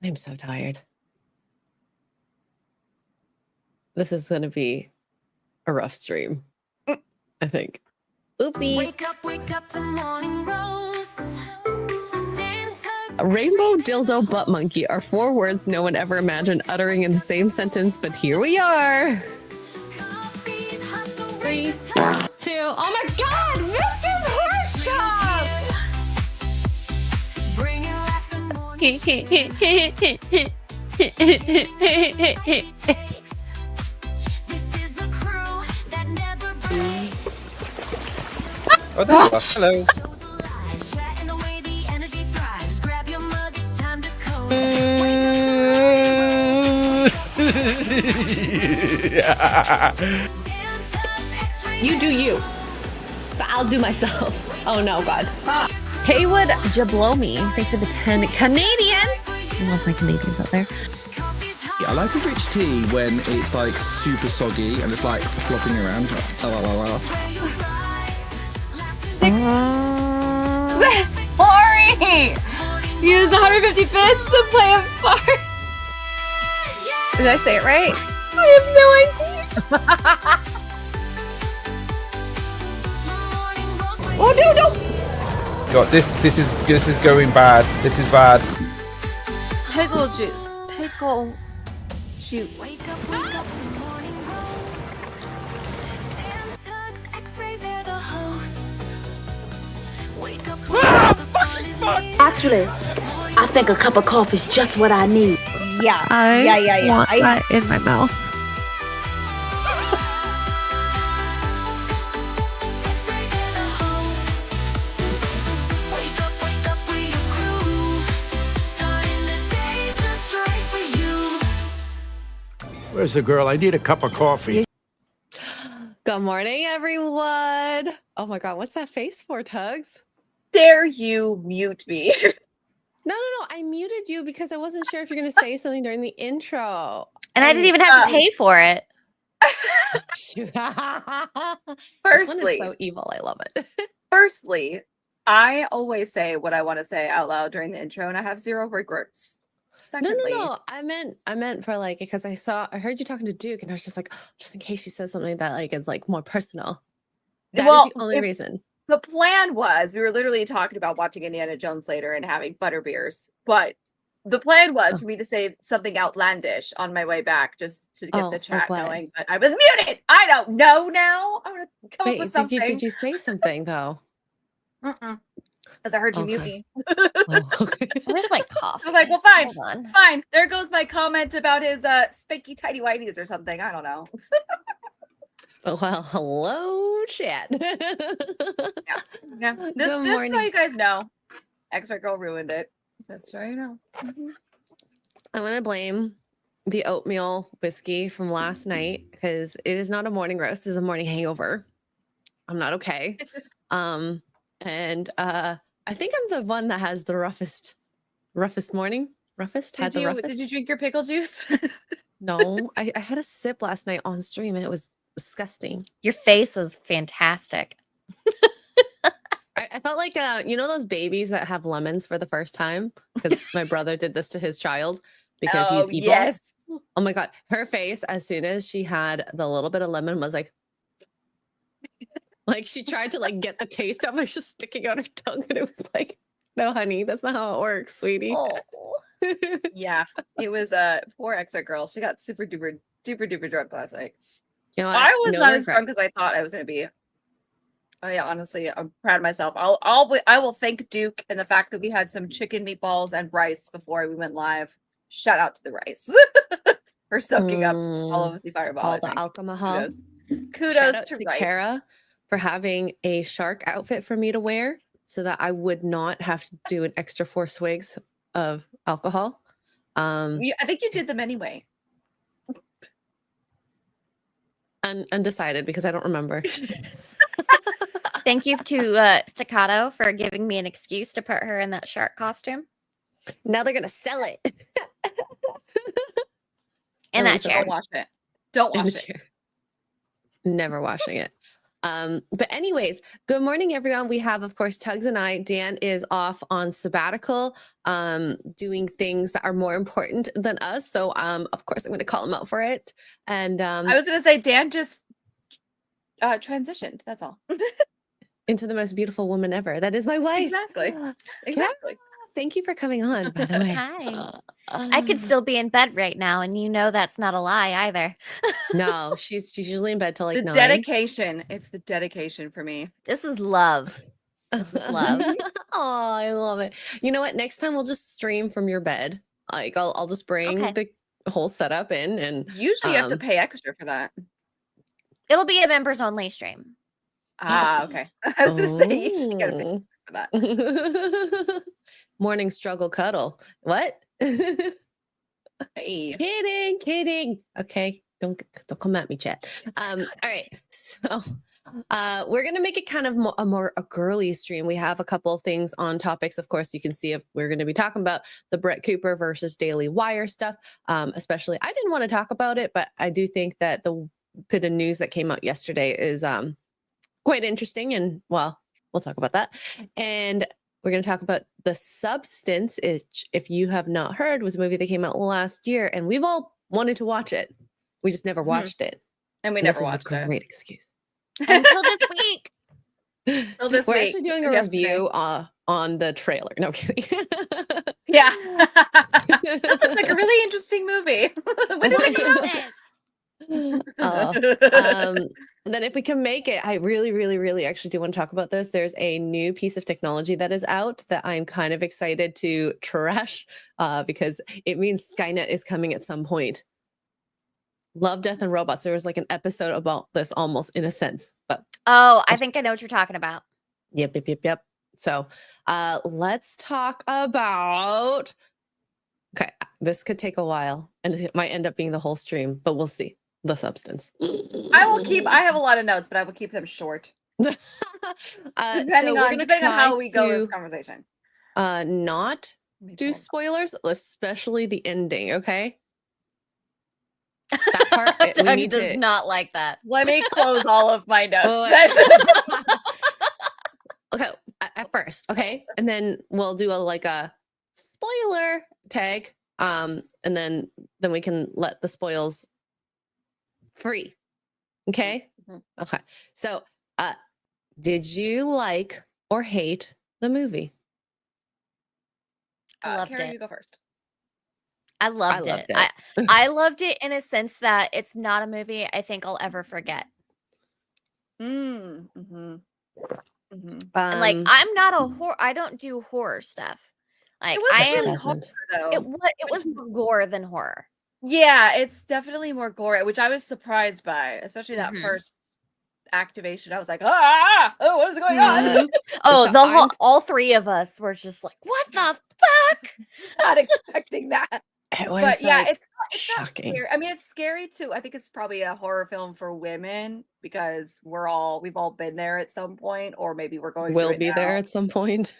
I'm so tired. This is going to be a rough stream, I think. Oopsies. Wake up to morning roasts. A rainbow, dildo, butt monkey are 4 words no one ever imagined uttering in the same sentence, but here we are. 3, 2, oh my God, Mr. Porkchop! Oh, there you are. Hello. You do you, but I'll do myself. Oh no, God. Haywood Jablomi, thanks for the 10 Canadian. I love my Canadians out there. Yeah, I like a rich tea when it's like super soggy and it's like flopping around. Ori! Use 150 bits to play a part. Did I say it right? I have no idea. Oh no! God, this is going bad. This is bad. Pickle juice. Pickle juice. Wake up to morning roasts. Dan, Tuggs, Xray, they're the hosts. Wake up, the fun is here. Actually, I think a cup of coffee is just what I need. Yeah. I want that in my mouth. Xray, they're the hosts. Wake up with your crew. Starting the day just right for you. Where's the girl? I need a cup of coffee. Good morning, everyone. Oh my God, what's that face for, Tuggs? Dare you mute me? No. I muted you because I wasn't sure if you're going to say something during the intro. And I didn't even have to pay for it. Firstly, so evil. I love it. Firstly, I always say what I want to say out loud during the intro, and I have 0 regrets. Secondly, No. I meant for like, because I heard you talking to Duke, and I was just like, just in case she says something that like is like more personal. That is the only reason. The plan was we were literally talking about watching Indiana Jones later and having butterbeers, but the plan was for me to say something outlandish on my way back just to get the chat going, but I was muted. I don't know now. I'm gonna come up with something. Did you say something though? Because I heard you mute me. Okay. Where's my cough? I was like, well, fine. There goes my comment about his spanky tidy whities or something. I don't know. Well, hello, chat. Yeah. Just so you guys know, Xray Girl ruined it. That's so you know. I'm gonna blame the oatmeal whiskey from last night because it is not a morning roast; it's a morning hangover. I'm not okay. And I think I'm the one that has the roughest morning. Did you drink your pickle juice? No, I had a sip last night on stream and it was disgusting. Your face was fantastic. I felt like you know those babies that have lemons for the first time, because my brother did this to his child because he's evil. Yes. Oh my God, her face as soon as she had the little bit of lemon was like she tried to like get the taste of it, just sticking out her tongue, and it was like, no, honey, that's not how it works, sweetie. Oh. Yeah, it was poor Xray Girl. She got super duper drunk last night. You know what? I was No not as drunk regrets. as I thought I was going to be. Honestly, I'm proud of myself. I will thank Duke and the fact that we had some chicken meatballs and rice before we went live. Shout out to the rice for soaking up all of the fireball. All the alcohol. Kudos Shout out to rice. Kara for having a shark outfit for me to wear so that I would not have to do an extra 4 swigs of alcohol. I think you did them anyway. Undecided because I don't remember. Thank you to Staccato for giving me an excuse to put her in that shark costume. Now they're gonna sell it. In that Don't chair. wash it. Don't wash it. Never washing it. But anyways, good morning, everyone. We have, of course, Tuggs and I. Dan is off on sabbatical, doing things that are more important than us. So, of course, I'm going to call him out for it. And I was going to say, Dan just transitioned. That's all. into the most beautiful woman ever. That is my wife. Exactly. Exactly. Thank you for coming on, by the way. Hi. I could still be in bed right now, and you know that's not a lie either. No, she's usually in bed till like The 9. dedication. It's the dedication for me. This is love. This is love. Oh, I love it. You know what? Next time we'll just stream from your bed. Like I'll just bring the whole setup in, and usually you have to pay extra for that. It'll be a members only stream. Ah, okay. I was gonna say you should get a pay for that. Morning struggle cuddle. What? Hey. Kidding. Okay, don't come at me, chat. All right, so we're gonna make it kind of a girly stream. We have a couple of things on topics. Of course, you can see if we're gonna be talking about the Brett Cooper versus Daily Wire stuff. Especially, I didn't want to talk about it, but I do think that the bit of news that came out yesterday is quite interesting, and well, we'll talk about that. And we're going to talk about The Substance, which, if you have not heard, was a movie that came out last year, and we've all wanted to watch it. We just never watched it. And we never watched it. Great excuse. Until this week. We're actually doing a review on the trailer. No kidding. Yeah. This looks like a really interesting movie. When did it come out? Then if we can make it, I really actually do want to talk about this. There's a new piece of technology that is out that I'm kind of excited to trash because it means Skynet is coming at some point. Love, Death, and Robots. There was like an episode about this almost in a sense, but I think I know what you're talking about. Yep. So let's talk about. Okay, this could take a while, and it might end up being the whole stream, but we'll see. The Substance. I have a lot of notes, but I will keep them short. Depending on how we go in this conversation. Not do spoilers, especially the ending, okay? That part, Tuggs does not like that. Let me close all of my notes. Okay, at first, okay? And then we'll do a spoiler tag. And then we can let the spoils free. Okay? Okay. So, did you like or hate the movie? I loved Karen, it. you go first. I loved it. I loved it in a sense that it's not a movie I think I'll ever forget. And like, I'm not a horror. I don't do horror stuff. Like, it was more gore than horror. Yeah, it's definitely more gory, which I was surprised by, especially that first activation. I was like, oh, what is going on? All three of us were just like, what the fuck? Not expecting that. It was it's shocking. Not scary. I mean, it's scary too. I think it's probably a horror film for women because we've all been there at some point, or maybe we'll be there at some point.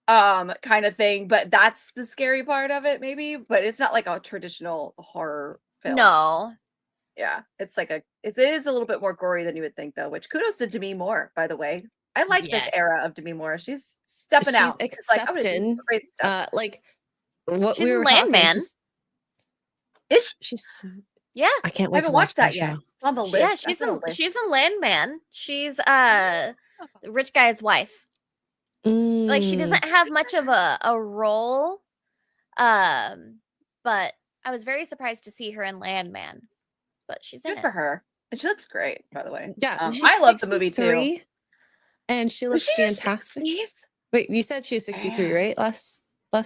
Kind of thing, but that's the scary part of it, maybe. But it's not like a traditional horror film. No. Yeah, it's like it is a little bit more gory than you would think, though. Which kudos to Demi Moore, by the way. I like this era of Demi Moore. She's stepping out. She's accepting. What she's we were Landman. She's yeah. I can't wait. I haven't watched that yet. It's on the list. Yeah, she's a Landman. She's the rich guy's wife. Like, she doesn't have much of a role, but I was very surprised to see her in Landman. But she's good for her, and she looks great, by the way. Yeah, I love the movie too, and she looks fantastic. Wait, you said she was 63, right? Last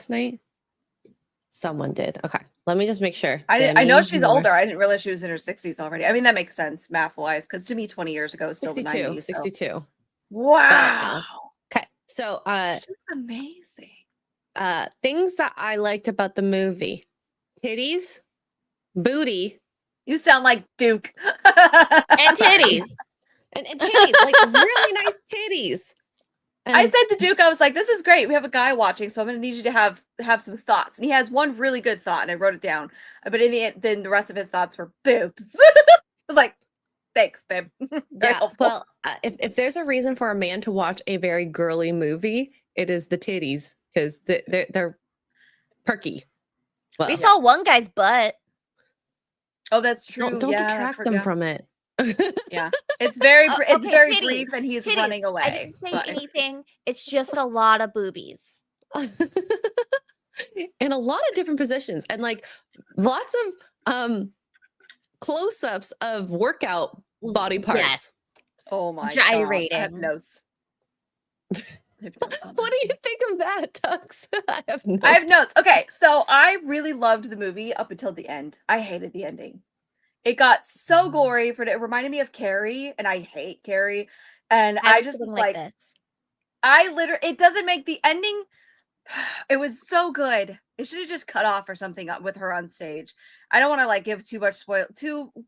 night, someone did. Okay, let me just make sure. I know she's older. I didn't realize she was in her 60s already. I mean, that makes sense math wise, because to me, 20 years ago is still 62, the 90s. 62. Wow. Okay, so she's amazing. Things that I liked about the movie: titties, booty. You sound like Duke. And titties. and titties, like really nice titties. And I said to Duke, I was like, "This is great. We have a guy watching, so I'm going to need you to have some thoughts." And he has one really good thought, and I wrote it down. But in the end, then the rest of his thoughts were boobs. I was like, Thanks, babe. Very helpful. Well, if there's a reason for a man to watch a very girly movie, it is the titties because they're perky. Well, We saw one guy's butt. Oh, that's true. don't yeah, detract them from it. Yeah, it's very it's Okay, very titties, brief, and he's titties. running away. I didn't say but- anything. It's just a lot of boobies. In a lot of different positions and like lots of close-ups of workout body parts. Yes. Oh my Gyrating. god! I have notes. What do you think of that, Tuggs? I have notes. I have notes. Okay, so I really loved the movie up until the end. I hated the ending. It got so gory. It reminded me of Carrie, and I hate Carrie. And I just was like this. it doesn't make the ending. It was so good. It should have just cut off or something with her on stage. I don't want to like give too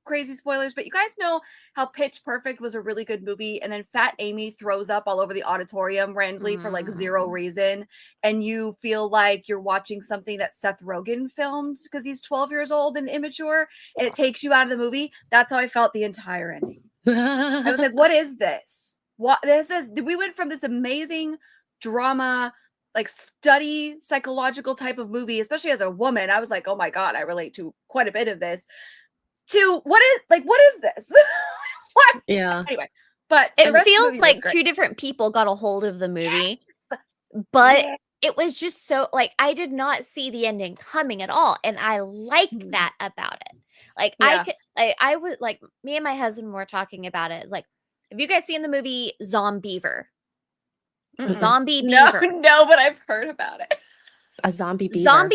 crazy spoilers, but you guys know how Pitch Perfect was a really good movie, and then Fat Amy throws up all over the auditorium randomly for like zero reason, and you feel like you're watching something that Seth Rogen filmed because he's 12 years old and immature, and it takes you out of the movie. That's how I felt the entire ending. I was like, what is this? What this is? We went from this amazing drama, like study psychological type of movie, especially as a woman. I was like, oh my god, I relate to quite a bit of this. To what is this? What? Yeah. Anyway, but It feels like two different people got a hold of the movie, but it was just so like I did not see the ending coming at all, and I liked that about it. Like I would like me and my husband were talking about it. Like, have you guys seen the movie Zombiever? Zombie Beaver. No, but I've heard about it. A zombie beaver.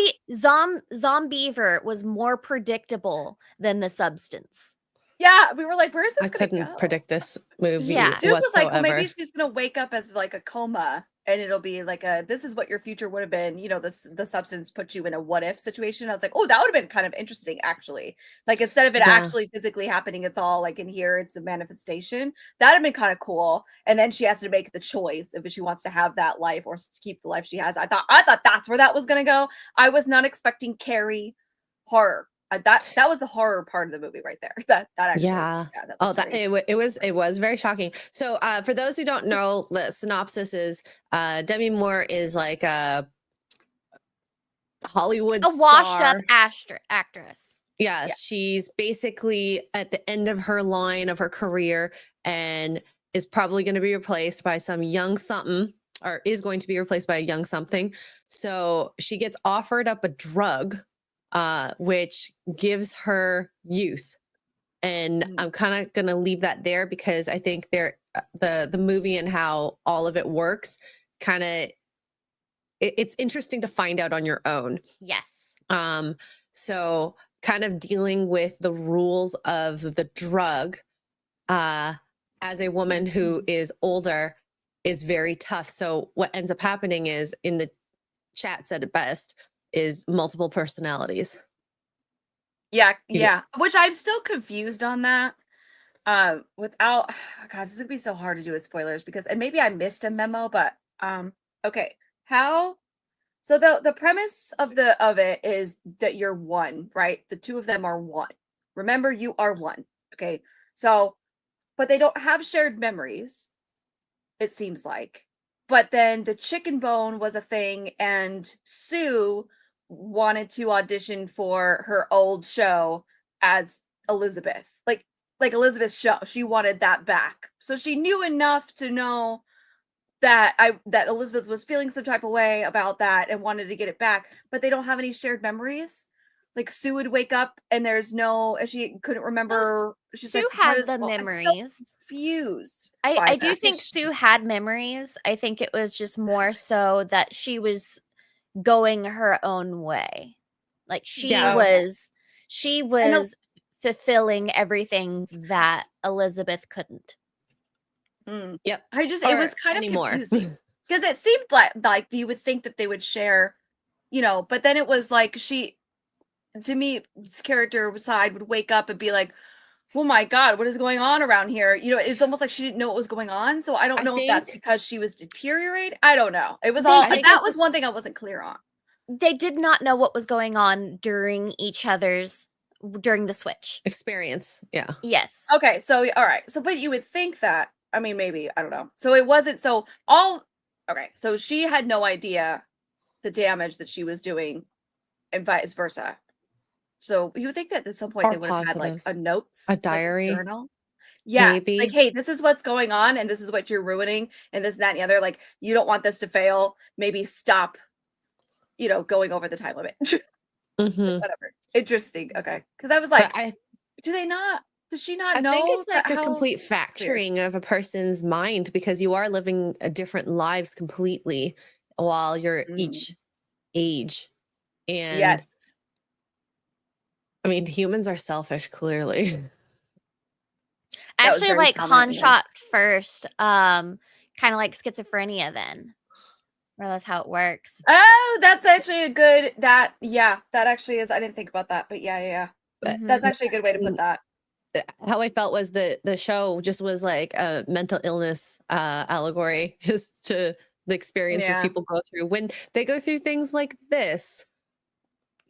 Zombiever was more predictable than The Substance. Yeah, we were like, where's this? I couldn't go? predict this movie. Yeah. Dude was like, well, whatsoever. maybe she's gonna wake up as like a coma, and it'll be like this is what your future would have been. You know, the substance put you in a what if situation. I was like, oh, that would have been kind of interesting, actually. Like instead of it actually physically happening, it's all like in here, it's a manifestation. That'd have been kind of cool. And then she has to make the choice if she wants to have that life or keep the life she has. I thought that's where that was gonna go. I was not expecting Carrie horror. That was the horror part of the movie right there. That actually, it was very shocking. So for those who don't know, the synopsis is Demi Moore is like a Hollywood washed up actress. Yes, yeah. She's basically at the end of her line of her career and is probably going to be replaced by some young something, or is going to be replaced by a young something. So she gets offered up a drug which gives her youth. And I'm kind of going to leave that there because I think the movie and how all of it works kind of, it's interesting to find out on your own. Yes. So kind of dealing with the rules of the drug as a woman who is older is very tough. So what ends up happening is, in the chat said it best, is multiple personalities. Yeah. Which I'm still confused on that. Without, God, this is gonna be so hard to do with spoilers because, and maybe I missed a memo, but okay. How? So the premise of it is that you're one, right? The two of them are one. Remember, you are one. Okay. So, but they don't have shared memories, it seems like. But then the chicken bone was a thing, and Sue wanted to audition for her old show as Elizabeth, like Elizabeth's show. She wanted that back, so she knew enough to know that Elizabeth was feeling some type of way about that and wanted to get it back. But they don't have any shared memories. Like Sue would wake up and she couldn't remember. Sue had the memories. I'm so confused. I do think Sue had memories. I think it was just more so that she was going her own way. Like she was fulfilling everything that Elizabeth couldn't. Yep. It was kind of confusing because it seemed like you would think that they would share, but then it was like Demi's character side would wake up and be like, oh my God, what is going on around here? It's almost like she didn't know what was going on. So I don't know if that's because she was deteriorating. I don't know. It was that was one thing I wasn't clear on. They did not know what was going on during each other's during the switch. Experience. Yeah. Yes. Okay, so all right. So but you would think that, I mean, maybe, I don't know. So it wasn't so all okay, so she had no idea the damage that she was doing and vice versa. So you would think that at some point Or they would have had like positives. a notes, A like diary. journal. Yeah, like, Maybe. hey, this is what's going on, and this is what you're ruining, and this, and that, and the other. Like, you don't want this to fail. Maybe stop, going over the time limit. Mhm. Whatever. Interesting. Okay, because I was like, But do they not? Does she not I know think it's like that a how? complete Weird. fracturing of a person's mind because you are living different lives completely while you're Mm. each age. And Yes. I mean, humans are selfish, clearly. That was Actually, very like prominent Han in this. shot first, kind of like schizophrenia then. Or that's how it works. Oh, that's actually a good that actually is. I didn't think about that, but yeah. But Mhm. That's actually a good way to put that. how I felt was the show just was like a mental illness allegory just to the experiences Yeah. people go through when they go through things like this.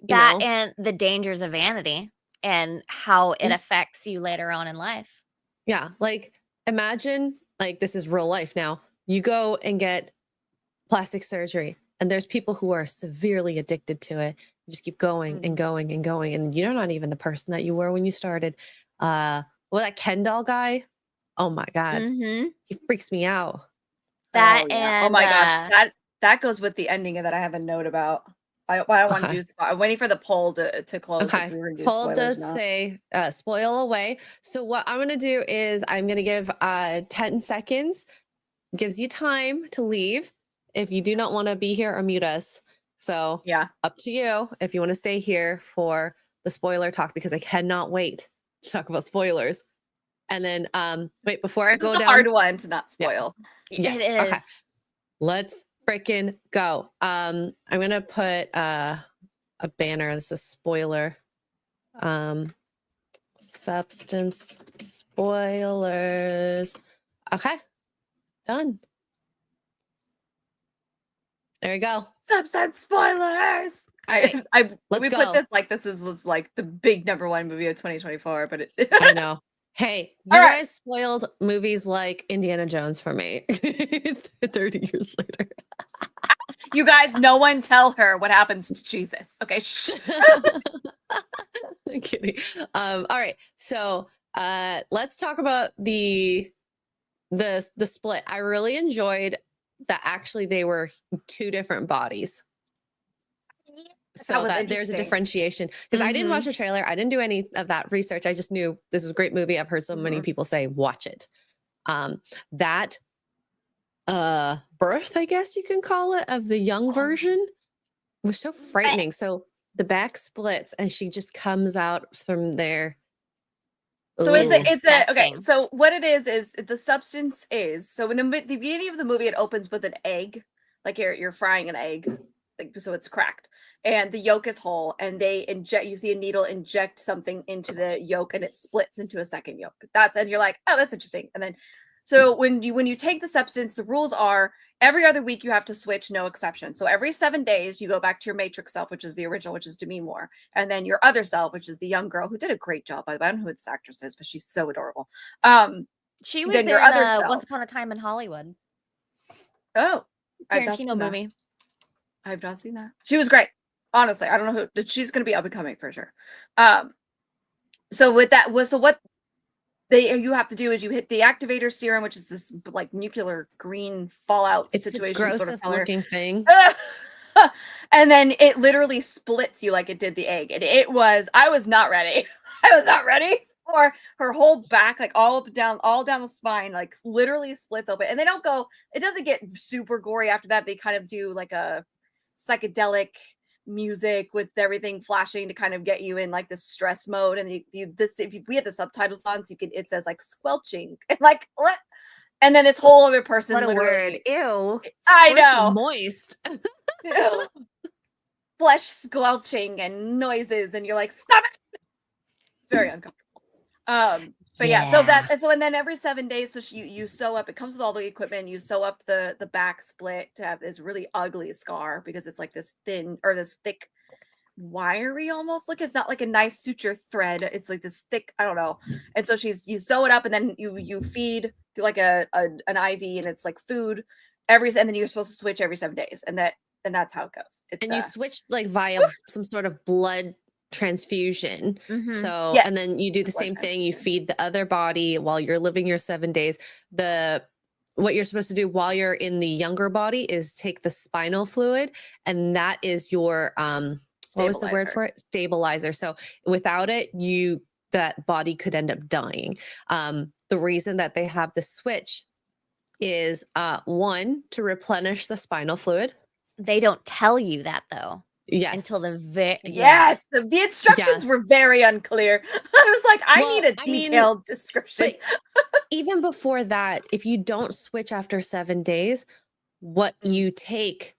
That and the dangers of vanity and how it Yeah. affects you later on in life. Yeah, like imagine like this is real life now. You go and get plastic surgery and there's people who are severely addicted to it. You just keep going and going and going and you're not even the person that you were when you started. That Ken doll guy, oh my god, Mm-hmm. he freaks me out. That Oh, yeah. and Oh my gosh, that goes with the ending that I have a note about. I don't want to Okay. do. I'm waiting for the poll to close. Okay, If we were to do Paul spoilers does now. say spoil away. So what I'm gonna do is I'm gonna give 10 seconds. Gives you time to leave if you do not want to be here or mute us. So Yeah. up to you if you want to stay here for the spoiler talk because I cannot wait to talk about spoilers. And then wait, before I This go is a down. hard one to not spoil. Yes. It is. Okay. Let's freaking go. I'm gonna put a banner. This is a spoiler. Substance spoilers. Okay. Done. There you go. Substance spoilers. Right. We go. put this like this was like the big #1 movie of 2024, but it. I know. Hey, you All right. guys spoiled movies like Indiana Jones for me 30 years later. You guys, no one tell her what happens to Jesus. Okay. Shh. I'm kidding. All right. So let's talk about the split. I really enjoyed that actually they were two different bodies. So that there's a differentiation because I didn't watch the trailer. I didn't do any of that research. I just knew this is a great movie. I've heard so many people say watch it. That birth, I guess you can call it, of the young version was so frightening. So the back splits and she just comes out from there. So it's okay. disgusting. So what it is the substance is so in the beginning of the movie it opens with an egg, like you're frying an egg, like, so it's cracked, and the yolk is whole, and they inject. You see a needle inject something into the yolk, and it splits into a second yolk. And you're like, oh, that's interesting. And then, so when you take the substance, the rules are every other week you have to switch, no exception. So every 7 days you go back to your matrix self, which is the original, which is Demi Moore, and then your other self, which is the young girl who did a great job. By the way, I don't know who this actress is, but she's so adorable. She was then in your other self. Once Upon a Time in Hollywood. Oh, Tarantino movie. I've not seen that. She was great. Honestly, I don't know who she's going to be up and coming for sure. So with that was what you have to do is you hit the activator serum, which is this like nuclear green fallout situation. The grossest sort of color. looking thing. And then it literally splits you like it did the egg. And I was not ready. I was not ready for her whole back, like all down the spine, like literally splits open. And it doesn't get super gory after that. They kind of do like a psychedelic music with everything flashing to kind of get you in like this stress mode. And we had the subtitles on, so it says like squelching and like what? And then this whole other person What a literally word. Ew. I Where's the know. moist. Ew. Flesh squelching and noises, and you're like, stop it. It's very uncomfortable. But and then every 7 days, so you sew up. It comes with all the equipment. You sew up the back split to have this really ugly scar because it's like this thin or this thick wiry almost. Look, it's not like a nice suture thread. It's like this thick, I don't know. And so you sew it up, and then you feed through like an IV, and it's like food and then you're supposed to switch every 7 days, and that's how it goes. It's, and you switch like via some sort of blood transfusion. So, Yes. and then you do the same thing. You feed the other body while you're living your 7 days. What you're supposed to do while you're in the younger body is take the spinal fluid, and that is your what was the word for it? Stabilizer. So without it, that body could end up dying. The reason that they have the switch is one, to replenish the spinal fluid. They don't tell you that though. Yes. Until the the instructions were very unclear. I was like, I need a detailed description. Even before that, if you don't switch after 7 days, what you take,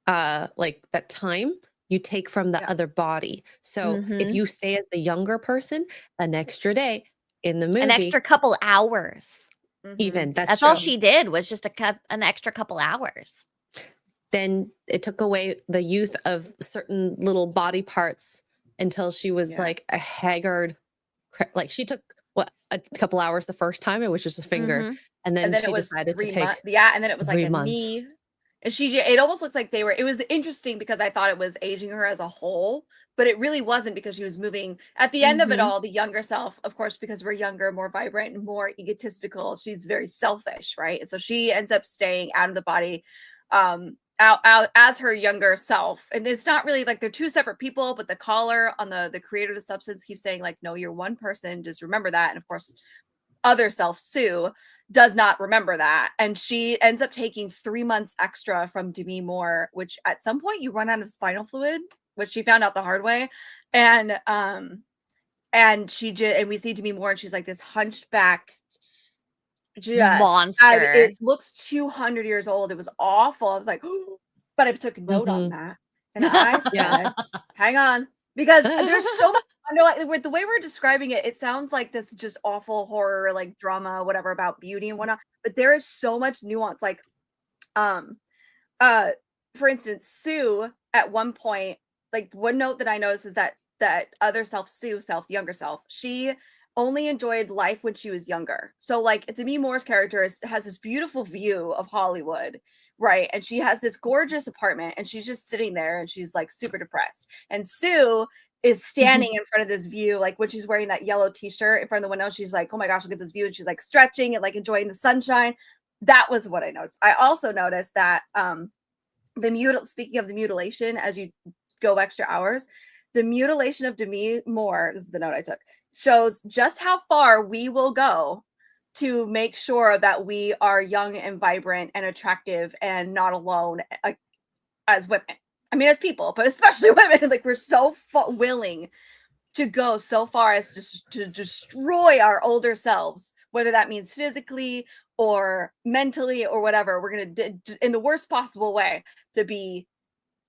like that time, you take from the other body. So if you stay as the younger person, an extra day in the movie, an extra couple hours, even that's all she did was just an extra couple hours. Then it took away the youth of certain little body parts until she was like a haggard, like she took a couple hours the first time. It was just a finger, and then she decided to take and then it was like a months. knee. And it almost looked like it was interesting because I thought it was aging her as a whole, but it really wasn't, because she was moving at the end of it all. The younger self, of course, because we're younger, more vibrant, and more egotistical, she's very selfish, right? And so she ends up staying out of the body, out as her younger self. And it's not really like they're two separate people, but the caller on the creator of the substance keeps saying like, no, you're one person, just remember that. And of course, other self, Sue, does not remember that, and she ends up taking 3 months extra from Demi Moore, which at some point you run out of spinal fluid, which she found out the hard way. And we see Demi Moore, and she's like this hunchback monster. It looks 200 years old. It was awful. I was like, oh, but I took a note on that, and I said, hang on, because there's so much with the way we're describing it, it sounds like this just awful horror, like drama, whatever, about beauty and whatnot. But there is so much nuance. Like, for instance, Sue at one point, like one note that I noticed is that other self, Sue younger self, she only enjoyed life when she was younger. So like Demi Moore's character has this beautiful view of Hollywood, right? And she has this gorgeous apartment, and she's just sitting there, and she's like super depressed. And Sue is standing in front of this view, like when she's wearing that yellow t-shirt in front of the window, she's like, oh my gosh, look at this view. And she's like stretching and like enjoying the sunshine. That was what I noticed. I also noticed that speaking of the mutilation, as you go extra hours, the mutilation of Demi Moore, this is the note I took, shows just how far we will go to make sure that we are young and vibrant and attractive and not alone as women. I mean, as people, but especially women, like we're so willing to go so far as to destroy our older selves, whether that means physically or mentally or whatever. We're going to, in the worst possible way, to be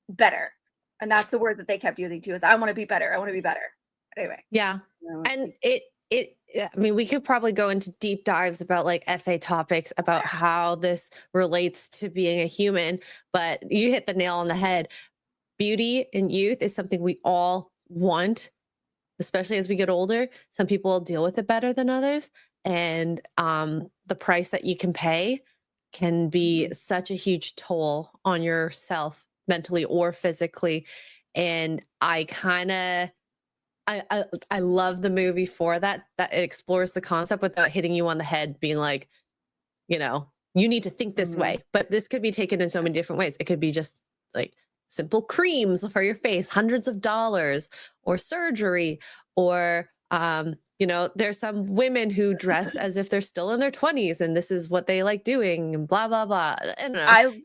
better. And that's the word that they kept using too, is I want to be better. I want to be better. Anyway. Yeah. And I mean, we could probably go into deep dives about like essay topics about how this relates to being a human, but you hit the nail on the head. Beauty and youth is something we all want, especially as we get older. Some people deal with it better than others. And the price that you can pay can be such a huge toll on yourself, mentally or physically. And I love the movie for that it explores the concept without hitting you on the head, being like, you know, you need to think this way. But this could be taken in so many different ways. It could be just like simple creams for your face, hundreds of dollars, or surgery, or you know, there's some women who dress as if they're still in their 20s and this is what they like doing, and blah blah blah. I don't know. I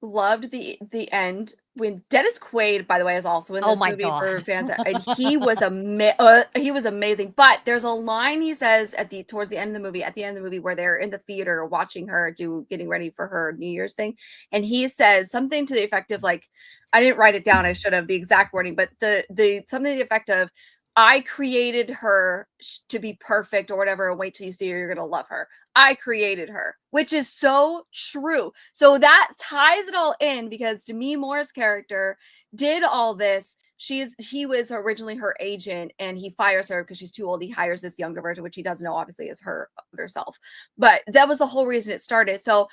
loved the end when Dennis Quaid, by the way, is also in this movie for fans, and he was amazing. But there's a line he says towards the end of the movie, where they're in the theater watching her getting ready for her New Year's thing, and he says something to the effect of like, I didn't write it down, I should have, the exact wording, but the something to the effect of, I created her to be perfect or whatever, and wait till you see her, you're gonna love her. I created her, which is so true. So that ties it all in because Demi Moore's character did all this. He was originally her agent and he fires her because she's too old. He hires this younger version, which he doesn't know obviously is her other self. But that was the whole reason it started. So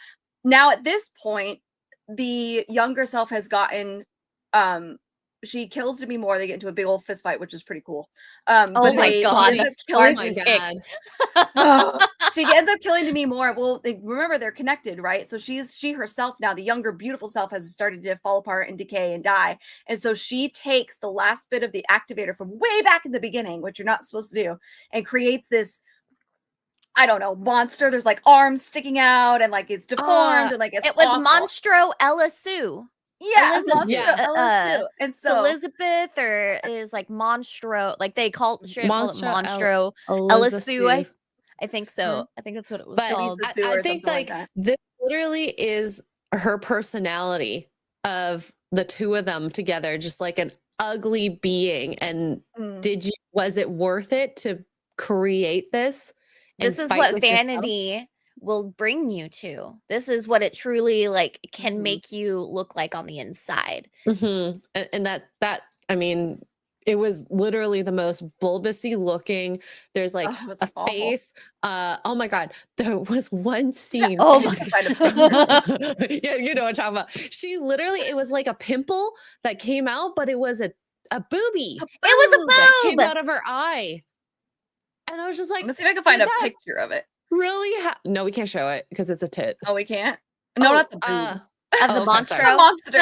now at this point, the younger self has gotten she kills Demi Moore. They get into a big old fist fight, which is pretty cool. Oh my God, She ends up that's killing my Demi- God. she ends up killing Demi Moore. Well, remember they're connected, right? So she herself now, the younger, beautiful self, has started to fall apart and decay and die. And so she takes the last bit of the activator from way back in the beginning, which you're not supposed to do, and creates this, I don't know, monster. There's like arms sticking out and like it's deformed and like it's It was awful. Monstro Ella Sue. Yeah, Elizabeth- Monster yeah. Ella Sue. And so Elizabeth or is like Monstro, like they call it Monstro Ella Eliza Sue. I think so. Mhm. I think that's what it was But called. Lisa Sue I or think something like that. this literally is her personality of the two of them together, just like an ugly being. And was it worth it to create this? and This is fight what with yourself? vanity will bring you to. This is what it truly like can make you look like on the inside. Mm-hmm. And that I mean, it was literally the most bulbousy looking. There's like Oh, it was a awful. face. Oh my God, there was one scene. Oh my Yeah, you know what I'm talking about. She literally, it was like a pimple that came out, but it was a boobie. It was a that came boob. out of her eye. And I was just like, I'm gonna see if I can find a did that picture of it. really no, we can't show it because it's a tit. Oh, we can't. No, Oh, not the boob. Of Oh, the okay, monster. sorry. The monster.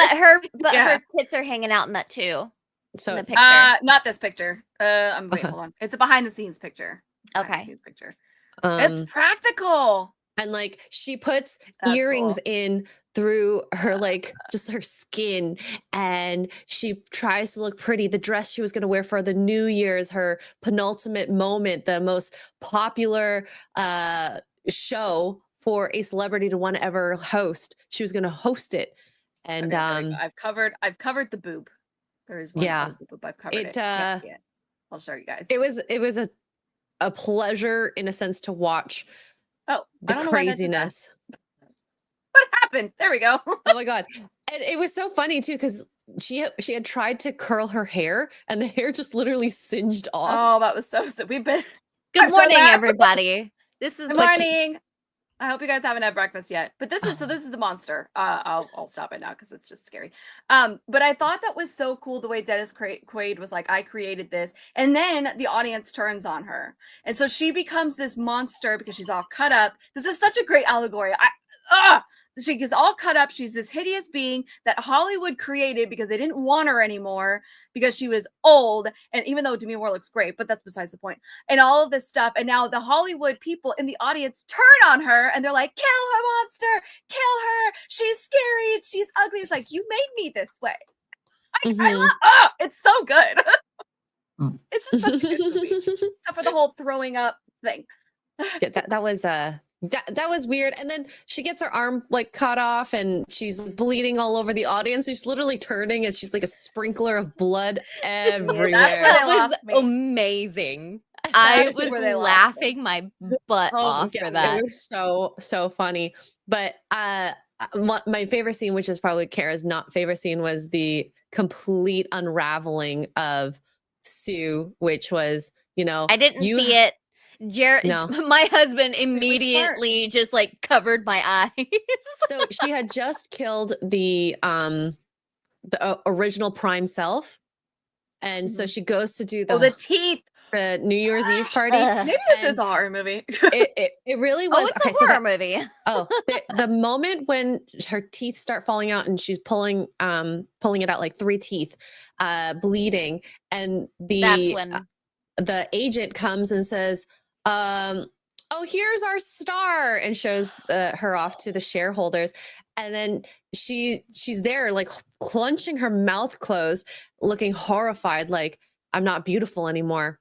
But Yeah. her tits are hanging out in that too. So In the picture. Not this picture. Wait, hold on. It's a behind the scenes picture. It's a behind the scenes picture. It's practical. And like she puts That's earrings cool. in through her like just her skin, and she tries to look pretty. The dress she was going to wear for the New Year's, her penultimate moment, the most popular show for a celebrity to want to ever host. She was going to host it, and Okay, I've covered the boob. There is one. Yeah. Boob. I've covered it. it Can't see it. I'll show you guys. it was a pleasure in a sense to watch Oh, the I don't know why that did that. craziness. What happened? There we go. Oh my God. And it was so funny too, because she had tried to curl her hair and the hair just literally singed off. Oh, that was so. We've been. Good I've done morning, that. everybody. This is Good what morning. I hope you guys haven't had breakfast yet. But this is the monster. I'll stop it now because it's just scary. But I thought that was so cool the way Dennis Quaid was like, I created this, and then the audience turns on her, and so she becomes this monster because she's all cut up. This is such a great allegory. She gets all cut up. She's this hideous being that Hollywood created because they didn't want her anymore because she was old. And even though Demi Moore looks great, but that's besides the point. And all of this stuff. And now the Hollywood people in the audience turn on her and they're like, kill her, monster, kill her. She's scary. She's ugly. It's like, you made me this way. I love, it's so good. It's just such a good movie. Except for the whole throwing up thing. Yeah, that was that was weird. And then she gets her arm like cut off and she's bleeding all over the audience. She's literally turning and she's like a sprinkler of blood everywhere. that was lost me. amazing. I That's was where they lost laughing my butt off yeah, for that. It was so funny. But my favorite scene, which is probably Kara's not favorite scene, was the complete unraveling of Sue, which was, I didn't see it. Jared, No. my husband immediately just like covered my eyes. So she had just killed the original Prime Self, and so she goes to do The teeth. the New Year's Eve party. Maybe this And is a horror movie. it really was. It's a horror movie. The moment when her teeth start falling out and she's pulling it out like 3 teeth, bleeding, and That's when the agent comes and says, oh, here's our star, and shows her off to the shareholders. And then she's there like clenching her mouth closed, looking horrified, like, I'm not beautiful anymore.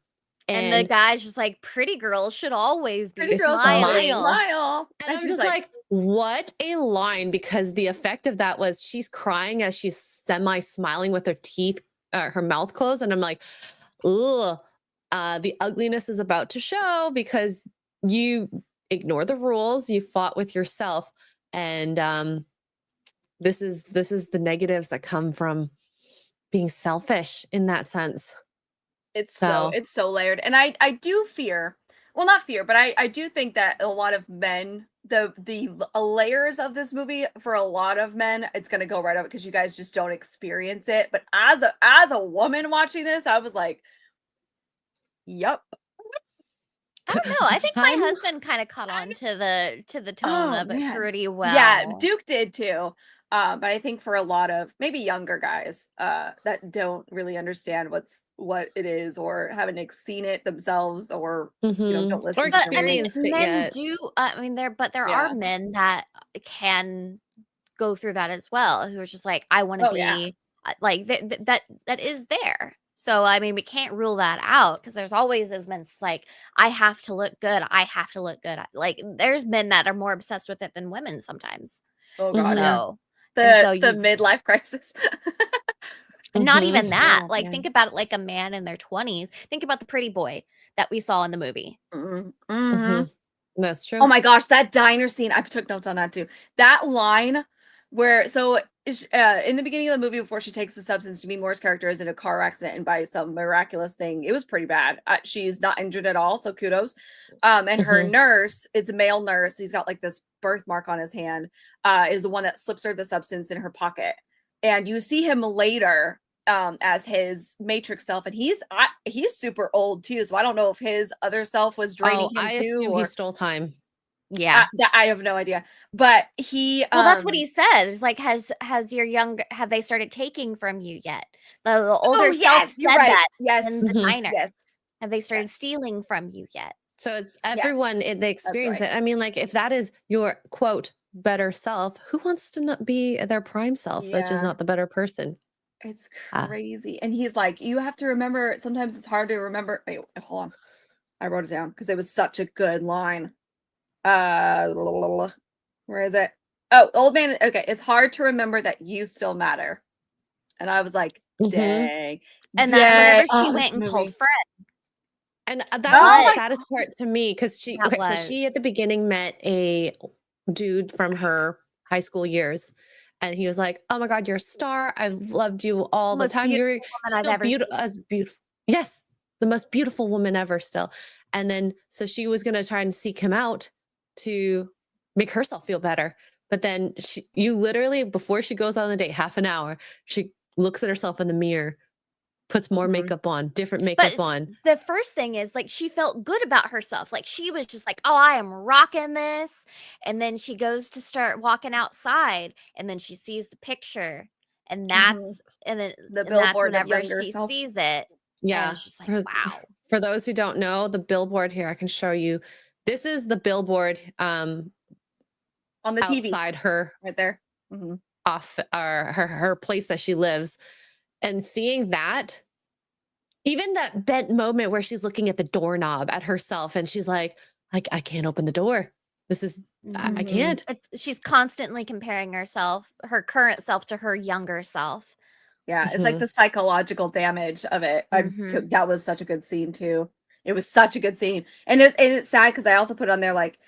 and the guy's just like, pretty girls should always be Pretty girls smiling. smile. And I'm she's just like, what a line, because the effect of that was she's crying as she's semi-smiling with her teeth, her mouth closed. And I'm like, ugh, the ugliness is about to show because you ignore the rules. You fought with yourself, and this is the negatives that come from being selfish in that sense. It's so layered. And I do fear, well, not fear, but I do think that a lot of men, the layers of this movie for a lot of men, it's gonna go right over because you guys just don't experience it. But as a woman watching this, I was like, yup. I don't know. I think my husband kind of caught on to the tone of it pretty well. Yeah, Duke did too. But I think for a lot of maybe younger guys that don't really understand what it is or haven't seen it themselves or don't listen Or to experienced it men yet. do. I mean, there are men that can go through that as well, who are just like, I want to be like that is there. So I mean, we can't rule that out because there's always those men like, I have to look good. I have to look good. Like there's men that are more obsessed with it than women sometimes. Oh god, so the midlife crisis. Not even that. Like think about it like a man in their 20s. Think about the pretty boy that we saw in the movie. That's true. Oh my gosh, that diner scene. I took notes on that too. That line where in the beginning of the movie, before she takes the substance, Demi Moore's character is in a car accident and by some miraculous thing, it was pretty bad. She's not injured at all, so kudos. And her nurse, it's a male nurse. He's got like this birthmark on his hand. Is the one that slips her the substance in her pocket, and you see him later as his Matrix self, and he's super old too. So I don't know if his other self was draining him I too, assume or he stole time. Yeah, I have no idea. But he well, that's what he said. It's like, have they started taking from you yet? The older self said that in the diner. Yes. Have they started stealing from you yet? So it's everyone, they experience it. I mean, like if that is your quote better self, who wants to not be their prime self, which is not the better person? It's crazy. And he's like, you have to remember, sometimes it's hard to remember. Wait, hold on. I wrote it down because it was such a good line. Where is it? Oh, old man. Okay, it's hard to remember that you still matter. And I was like, dang. And that's whenever she went and called Fred. And that was the saddest part to me because so she at the beginning met a dude from her high school years, and he was like, "Oh my God, you're a star! I've loved you all the time. You're still beautiful, yes, the most beautiful woman ever, still." And then so she was gonna try and seek him out to make herself feel better, but then you literally, before she goes on the date, half an hour, she looks at herself in the mirror, puts more makeup on, different makeup on. The first thing is like she felt good about herself. Like she was just like, oh, I am rocking this. And then she goes to start walking outside and then she sees the picture and that's and then the billboard whenever she sees it. Yeah. And she's like, wow. For those who don't know, the billboard here, I can show you. This is the billboard on the TV outside her right there. Off her place that she lives. And seeing that, even that bent moment where she's looking at the doorknob at herself and she's like, I can't open the door. This is, I can't. She's constantly comparing herself, her current self to her younger self. Yeah, it's like the psychological damage of it. That was such a good scene too. It was such a good scene. And it's sad because I also put on there like,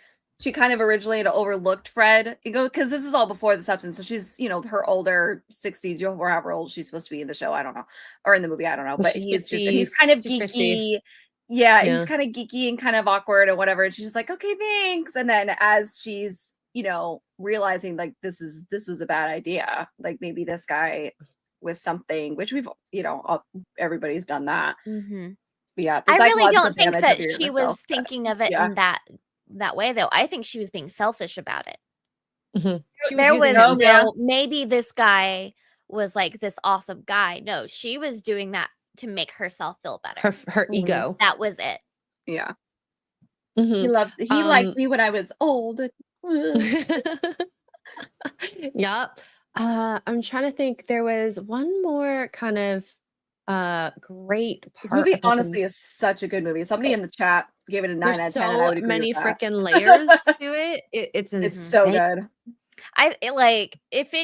she kind of originally had overlooked Fred, because this is all before the substance. So she's, her older 60s, or however old she's supposed to be in the show. I don't know. Or in the movie, I don't know. But he's kind of geeky. 50. Yeah, he's kind of geeky and kind of awkward and whatever. And she's just like, okay, thanks. And then as she's, realizing like this was a bad idea. Like maybe this guy was something, which we've, everybody's done that. But yeah, I really don't think that she was thinking of it in that way though. I think she was being selfish about it. There was maybe this guy was like this awesome guy. No, she was doing that to make herself feel better. Her ego. That was it. Yeah. He liked me when I was old. Yep. I'm trying to think. There was one more kind of great part. This movie honestly is such a good movie. Somebody in the chat gave it a 9 out of 10. So many freaking layers to it. It's insane. It's so good. If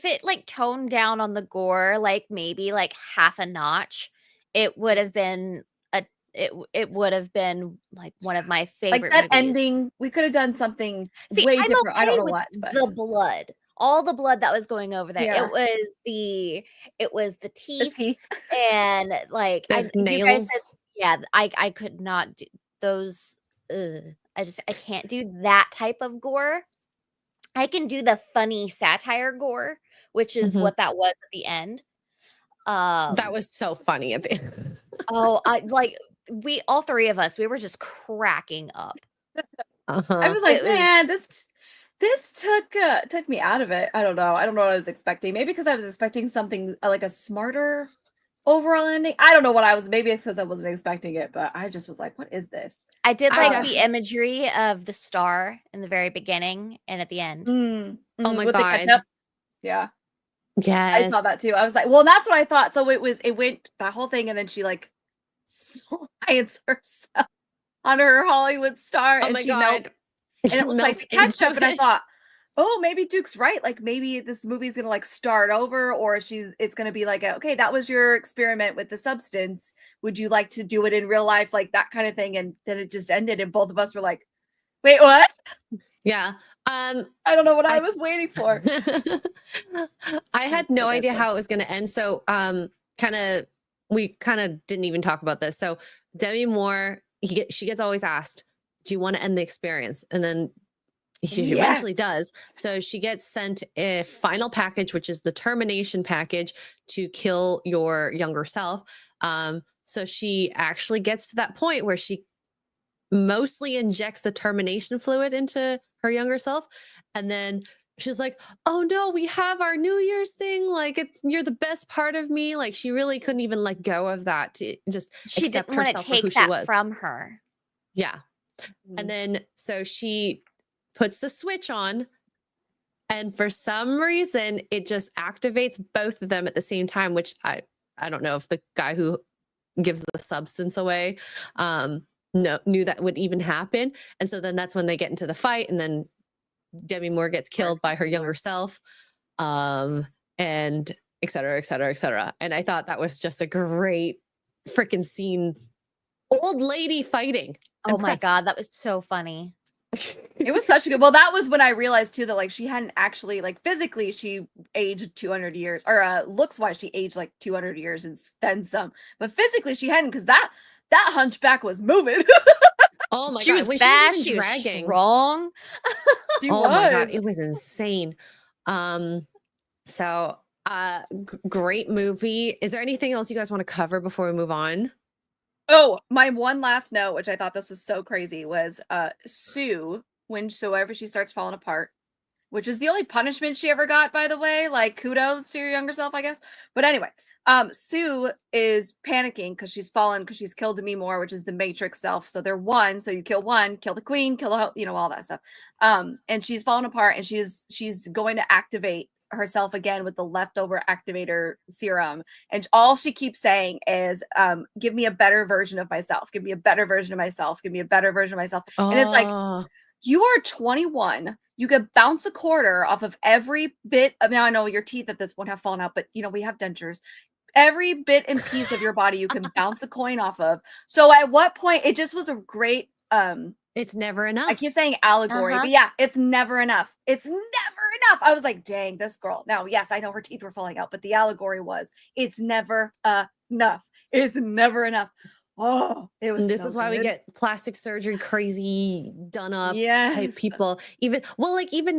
it like toned down on the gore, like maybe like half a notch, it would have been it would have been like one of my favorite Like that movies. ending, we could have done something See, way I'm different. I don't okay know with what, but the blood, all the blood that was going over there. Yeah. It was the the teeth, teeth. and like The you guys nails. said, yeah, I could not do those. I can't do that type of gore. I can do the funny satire gore, which is Mhm. what that was at the end. That was so funny at the end. Oh, we all three of us, we were just cracking up. I Uh-huh. was like, It was man, this took me out of it. I don't know. I don't know what I was expecting. Maybe because I was expecting something like a smarter overall ending. I don't know what I was. Maybe it's because I wasn't expecting it, but I just was like, what is this? I did I like the imagery of the star in the very beginning and at the end. Oh my With the God. ketchup. Yeah. I Yes. saw that too. I was like, well, that's what I thought. So it went that whole thing, and then she like science herself on her Hollywood star, Oh and my she God. and it was like Melts the ketchup, into and I it. thought, oh, maybe Duke's right. Like maybe this movie's gonna like start over, or it's gonna be like, okay, that was your experiment with the substance. Would you like to do it in real life, like that kind of thing? And then it just ended, and both of us were like, wait, what? Yeah. I don't know what I was waiting for. I had so no idea good. how it was going to end. So, we kind of didn't even talk about this. So, Demi Moore, she gets always asked, "Do you want to end the experience?" And then she Yes. eventually does. So she gets sent a final package, which is the termination package to kill your younger self. So she actually gets to that point where she mostly injects the termination fluid into her younger self, and then she's like, "Oh no, we have our New Year's thing, like you're the best part of me." Like she really couldn't even let go of that to just She accept didn't want to herself for who take she that was. from her. Yeah. And then so she puts the switch on, and for some reason it just activates both of them at the same time, which I don't know if the guy who gives the substance away knew that would even happen. And so then that's when they get into the fight, and then Demi Moore gets killed by her younger self, and et cetera, et cetera, et cetera. And I thought that was just a great freaking scene. Old lady fighting. Oh my God, that was so funny. It was such a good. Well, that was when I realized too that like she hadn't actually like physically she aged 200 years, or looks wise she aged like 200 years and then some, but physically she hadn't, because that hunchback was moving. Oh my She God. was When fast, she she was was dragging. strong. Oh my God, it was insane. So great movie. Is there anything else you guys want to cover before we move on? Oh, my one last note, which I thought this was so crazy, was Sue, whenever she starts falling apart, which is the only punishment she ever got, by the way. Like, kudos to your younger self, I guess. But anyway, Sue is panicking because she's fallen, because she's killed Demi Moore, which is the Matrix self. So they're one. So you kill one, kill the queen, kill the, all that stuff. And she's fallen apart, and she's going to activate herself again with the leftover activator serum, and all she keeps saying is give me a better version of myself, give me a better version of myself, give me a better version of myself. And it's like, you are 21, you could bounce a quarter off of every bit. I mean, I know your teeth at this point have fallen out, but we have dentures. Every bit and piece of your body you can bounce a coin off of. So at what point, it just was a great it's never enough. I keep saying allegory, but yeah, it's never enough. It's never enough. I was like, dang, this girl. Now, yes, I know her teeth were falling out, but the allegory was, it's never enough. It's never enough. Oh, it was. This so is why we good. get plastic surgery, crazy, done up Yes. type people. Even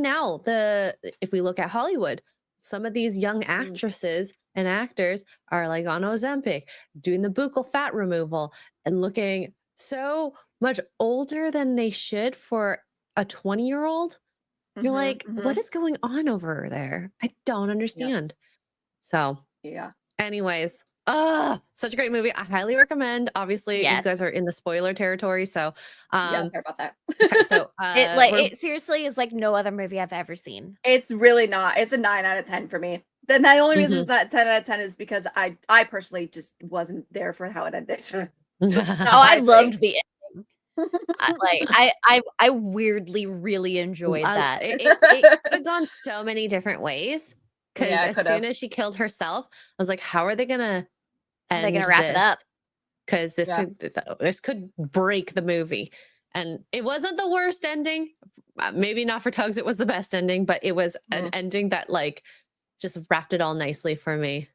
now, if we look at Hollywood, some of these young actresses and actors are like on Ozempic, doing the buccal fat removal, and looking so much older than they should for a 20-year-old. You're like, what is going on over there? I don't understand. So yeah. Anyways, such a great movie. I highly recommend. Obviously, you guys are in the spoiler territory, so yeah, sorry about that. okay, so it seriously is like no other movie I've ever seen. It's really not. It's a 9 out of 10 for me. Then the only reason it's not 10 out of 10 is because I personally just wasn't there for how it ended. I loved the ending. I weirdly really enjoyed that. It could have gone so many different ways, because as soon as she killed herself, I was like, how are they gonna wrap it up? because this could break the movie. And it wasn't the worst ending. Maybe not for Tuggs, it was the best ending, but it was an ending that like just wrapped it all nicely for me.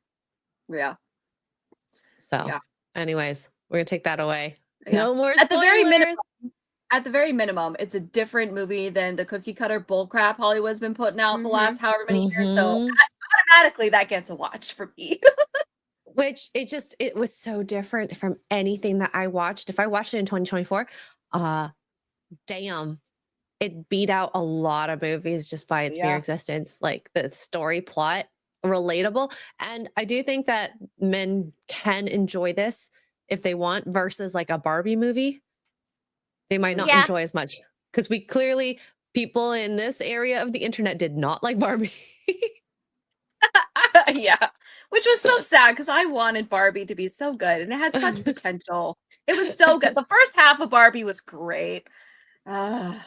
Yeah. So, anyways, we're gonna take that away. Yeah. No more At spoilers. the very minimum, it's a different movie than the cookie cutter bullcrap Hollywood's been putting out the last however many years. So automatically that gets a watch for me. Which it was so different from anything that I watched. If I watched it in 2024, damn, it beat out a lot of movies just by its mere existence. Like the story plot, relatable. And I do think that men can enjoy this if they want versus like a Barbie movie. They might not enjoy as much because people in this area of the internet did not like Barbie. Yeah, which was so sad because I wanted Barbie to be so good and it had such potential. It was so good. The first half of Barbie was great. Team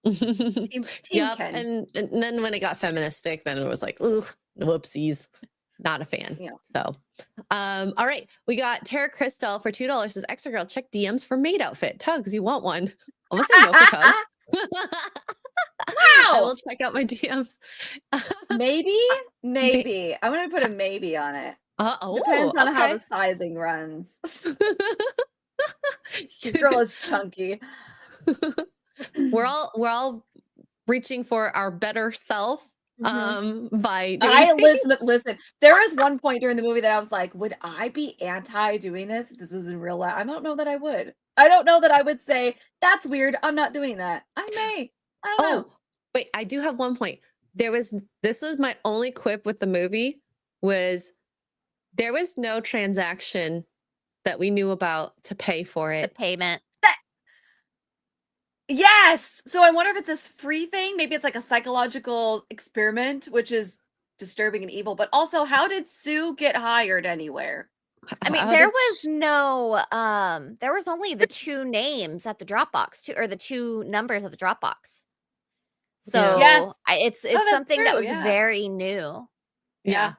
Ken. And then when it got feministic, then it was like, ugh, whoopsies. Not a fan. Yeah. So, all right. We got Tara Crystal for $2 says, Xray Girl, check DMs for maid outfit. Tuggs, you want one? I'm gonna say no for Tuggs. Wow. I will check out my DMs. Maybe. I'm gonna put a maybe on it. Depends on how the sizing runs. The girl is chunky. We're all reaching for our better self. By doing listen, there was one point during the movie that I was like, would I be anti doing this if this was in real life? I don't know that I would. I don't know that I would say that's weird, I'm not doing that. I may. I don't know. Wait, I do have one point. This was my only quip with the movie was there was no transaction that we knew about to pay for it. The payment. Yes. So I wonder if it's this free thing. Maybe it's like a psychological experiment, which is disturbing and evil. But also, how did Sue get hired anywhere? I mean, there was no there was only the 2 names at the Dropbox, or the 2 numbers at the Dropbox. So it's something that was very new. Yeah.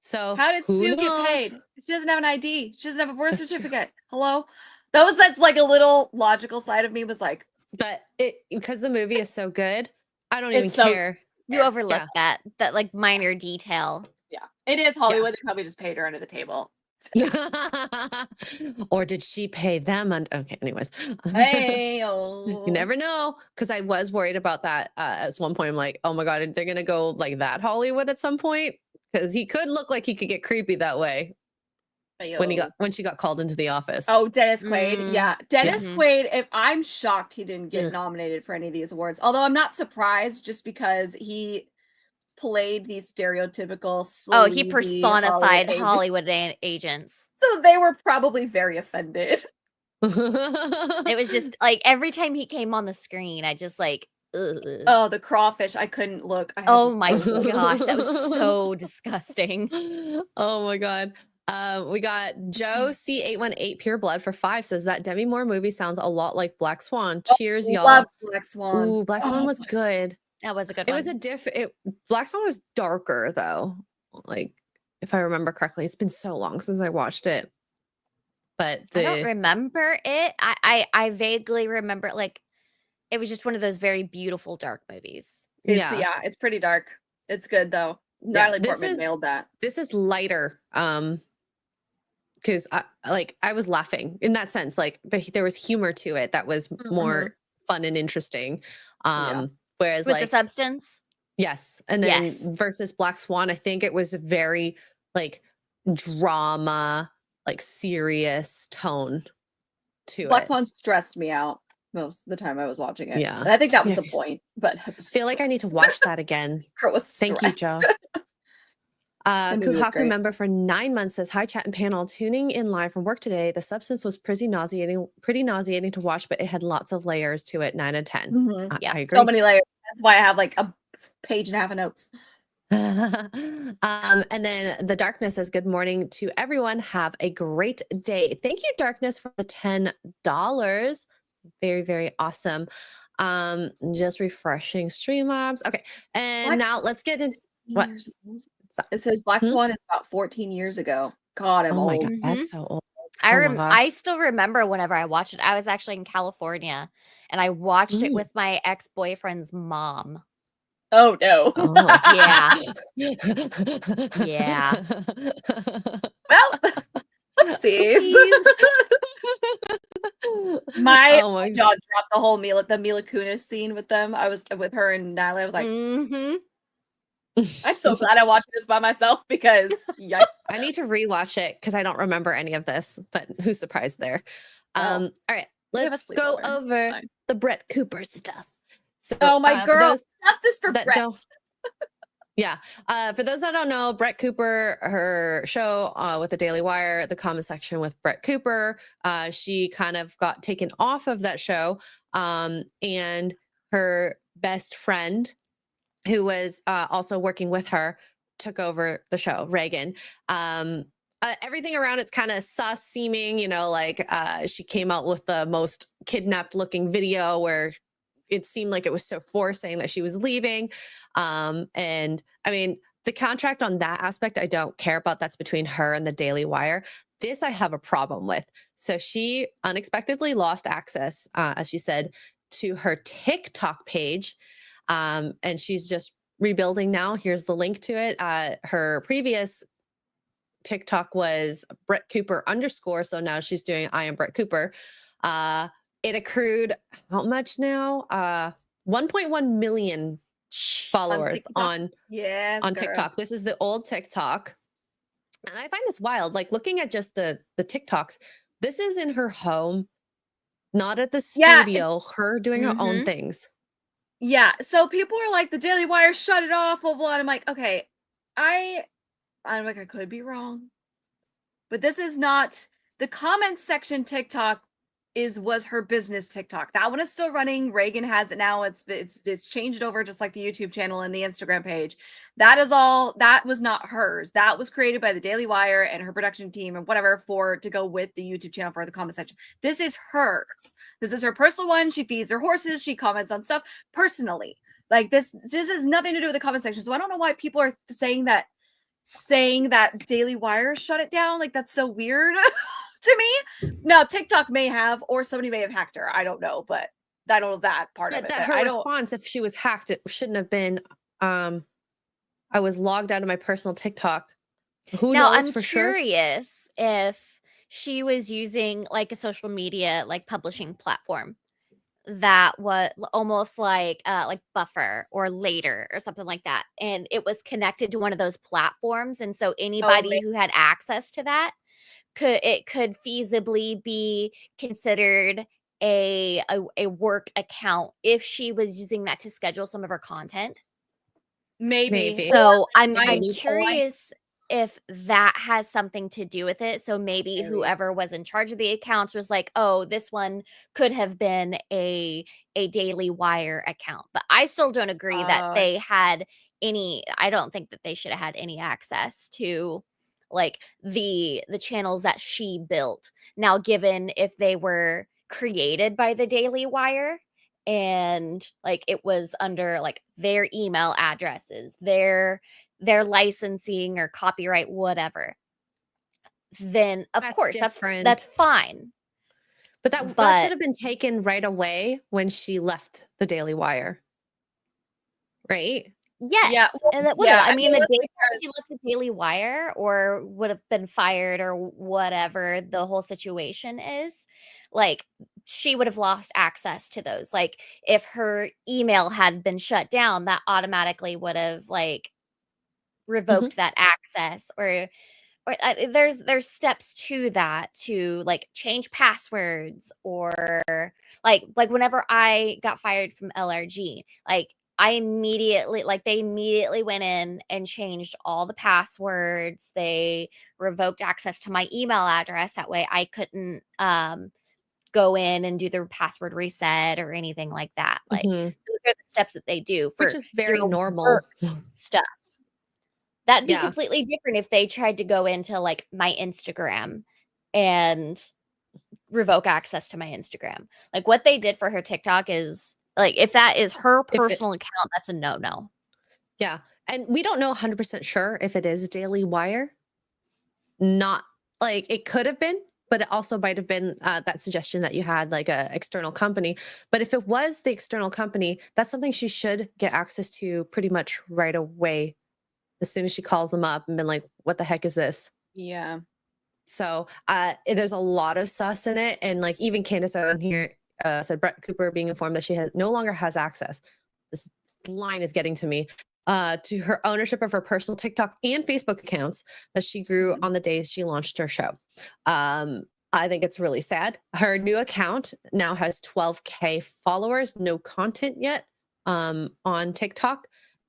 So how did Sue get paid? She doesn't have an ID. She doesn't have a birth certificate. Hello? That's like a little logical side of me was like, but because the movie is so good, I don't even care. You overlook that like minor detail. Yeah, it is Hollywood. They probably just paid her under the table. Or did she pay them? Okay, anyways. Hey, you never know. Because I was worried about that at one point. I'm like, oh my God, they're gonna go like that Hollywood at some point? Because he could look like he could get creepy that way. When she got called into the office. Oh, Dennis Quaid. Yeah. Dennis Quaid, I'm shocked he didn't get nominated for any of these awards. Although I'm not surprised just because he played these stereotypical sleazy he personified Hollywood agents. So they were probably very offended. It was just like every time he came on the screen, I just like oh, the crawfish. I couldn't look. Oh my gosh, that was so disgusting. Oh my God. We got Joe C818 Pure Blood for 5 says that Demi Moore movie sounds a lot like Black Swan. Cheers, y'all. Love Black Swan. Ooh, Black Swan was good. That was a good one. It was Black Swan was darker though. Like if I remember correctly, it's been so long since I watched it. But I don't remember it. I vaguely remember like it was just one of those very beautiful dark movies. It's pretty dark. It's good though. Natalie Portman nailed that. This is lighter. Because I was laughing in that sense. Like there was humor to it that was more fun and interesting. Whereas with the substance. Yes. And then versus Black Swan, I think it was a very like drama, like serious tone to it. Black Swan stressed me out most of the time I was watching it. Yeah. And I think that was the point. But I feel like I need to watch that again. Thank you, Joe. Kohaku member for 9 months says, hi, chat and panel. Tuning in live from work today. The substance was pretty nauseating to watch, but it had lots of layers to it. 9 and 10. I agree. So many layers. That's why I have like a page and a half of notes. And then the Darkness says, good morning to everyone. Have a great day. Thank you, Darkness, for the $10. Very, very awesome. Just refreshing Streamlabs. Okay. And now let's get in. What? It says Black Swan is about 14 years ago. God, I'm old. My God, that's so old. Oh my gosh. I still remember whenever I watched it. I was actually in California, and I watched it with my ex-boyfriend's mom. Oh no. Oh. Yeah. Yeah. Well, oopsies. My Oh my jaw dropped the whole the Mila Kunis scene with them. I was with her and Natalie. I was like, I'm so glad I watched this by myself because yikes. I need to rewatch it because I don't remember any of this, but who's surprised there? Well, all right, we have a let's go sleepover. over Fine. the Brett Cooper stuff. So, Oh my for girl, those justice for that Brett. don't, yeah, for those that don't know, Brett Cooper, her show with the Daily Wire, the comment section with Brett Cooper, she kind of got taken off of that show, and her best friend, who was also working with her, took over the show, Reagan. Everything around it's kind of sus seeming, you know, like she came out with the most kidnapped looking video where it seemed like it was so forced, saying that she was leaving. And I mean, the contract on that aspect, I don't care about. That's between her and the Daily Wire. This I have a problem with. So she unexpectedly lost access, as she said, to her TikTok page. And she's just rebuilding now. Here's the link to it. Her previous TikTok was Brett Cooper _. So now she's doing I am Brett Cooper. It accrued how much now? 1.1 million followers on TikTok. This is the old TikTok. And I find this wild. Like looking at just the TikToks, this is in her home, not at the studio, her doing her own things. Yeah. So people are like, the Daily Wire shut it off, blah, blah. And I'm like, okay, I'm like, I could be wrong. But this is not the comments section TikTok was her business TikTok. That one is still running. Reagan has it now. It's changed over just like the YouTube channel and the Instagram page. That is all. That was not hers. That was created by the Daily Wire and her production team and whatever to go with the YouTube channel for the comment section. This is hers. This is her personal one. She feeds her horses. She comments on stuff personally. Like this has nothing to do with the comment section. So I don't know why people are saying that Daily Wire shut it down. Like that's so weird. To me, now TikTok may have, or somebody may have hacked her. I don't know, but I don't know that part of it. That her response, if she was hacked, it shouldn't have been. I was logged out of my personal TikTok. Who knows for sure? I'm curious if she was using like a social media like publishing platform that was almost like Buffer or Later or something like that, and it was connected to one of those platforms, and so anybody who had access to that could feasibly be considered a work account if she was using that to schedule some of her content. Maybe. So I'm curious if that has something to do with it. So maybe whoever was in charge of the accounts was like, oh, this one could have been a Daily Wire account. But I still don't agree that they had I don't think that they should have had any access to like the channels that she built. Now, given if they were created by the Daily Wire and like it was under like their email addresses, their licensing or copyright, whatever, then of course that's fine. But that should have been taken right away when she left the Daily Wire, right? Yes. Yeah. And that would have. I mean, the day she left the Daily Wire or would have been fired or whatever the whole situation is, like she would have lost access to those. Like if her email had been shut down, that automatically would have like revoked that access or there's steps to that, to like change passwords or like whenever I got fired from LRG, like they immediately went in and changed all the passwords. They revoked access to my email address. That way I couldn't go in and do the password reset or anything like that. Like those are the steps that they do for, which is very normal stuff. That'd be completely different if they tried to go into like my Instagram and revoke access to my Instagram. Like what they did for her TikTok is like, if that is her personal account, that's a no-no. Yeah. And we don't know 100% sure if it is Daily Wire. Not like it could have been, but it also might have been that suggestion that you had like a external company. But if it was the external company, that's something she should get access to pretty much right away, as soon as she calls them up and been like, what the heck is this? Yeah. So there's a lot of sus in it. And like even Candace on here said Brett Cooper being informed that she no longer has access. This line is getting to me. To her ownership of her personal TikTok and Facebook accounts that she grew on the days she launched her show. I think it's really sad. Her new account now has 12K followers, no content yet on TikTok.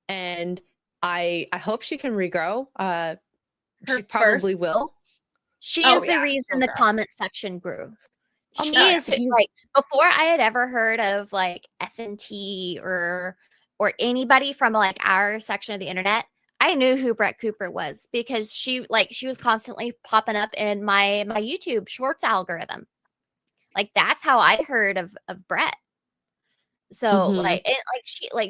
And I hope she can regrow. She probably will. She is the reason the comment section grew. She is like, before I had ever heard of like FNT or anybody from like our section of the internet, I knew who Brett Cooper was because she was constantly popping up in my YouTube shorts algorithm. Like that's how I heard of Brett. So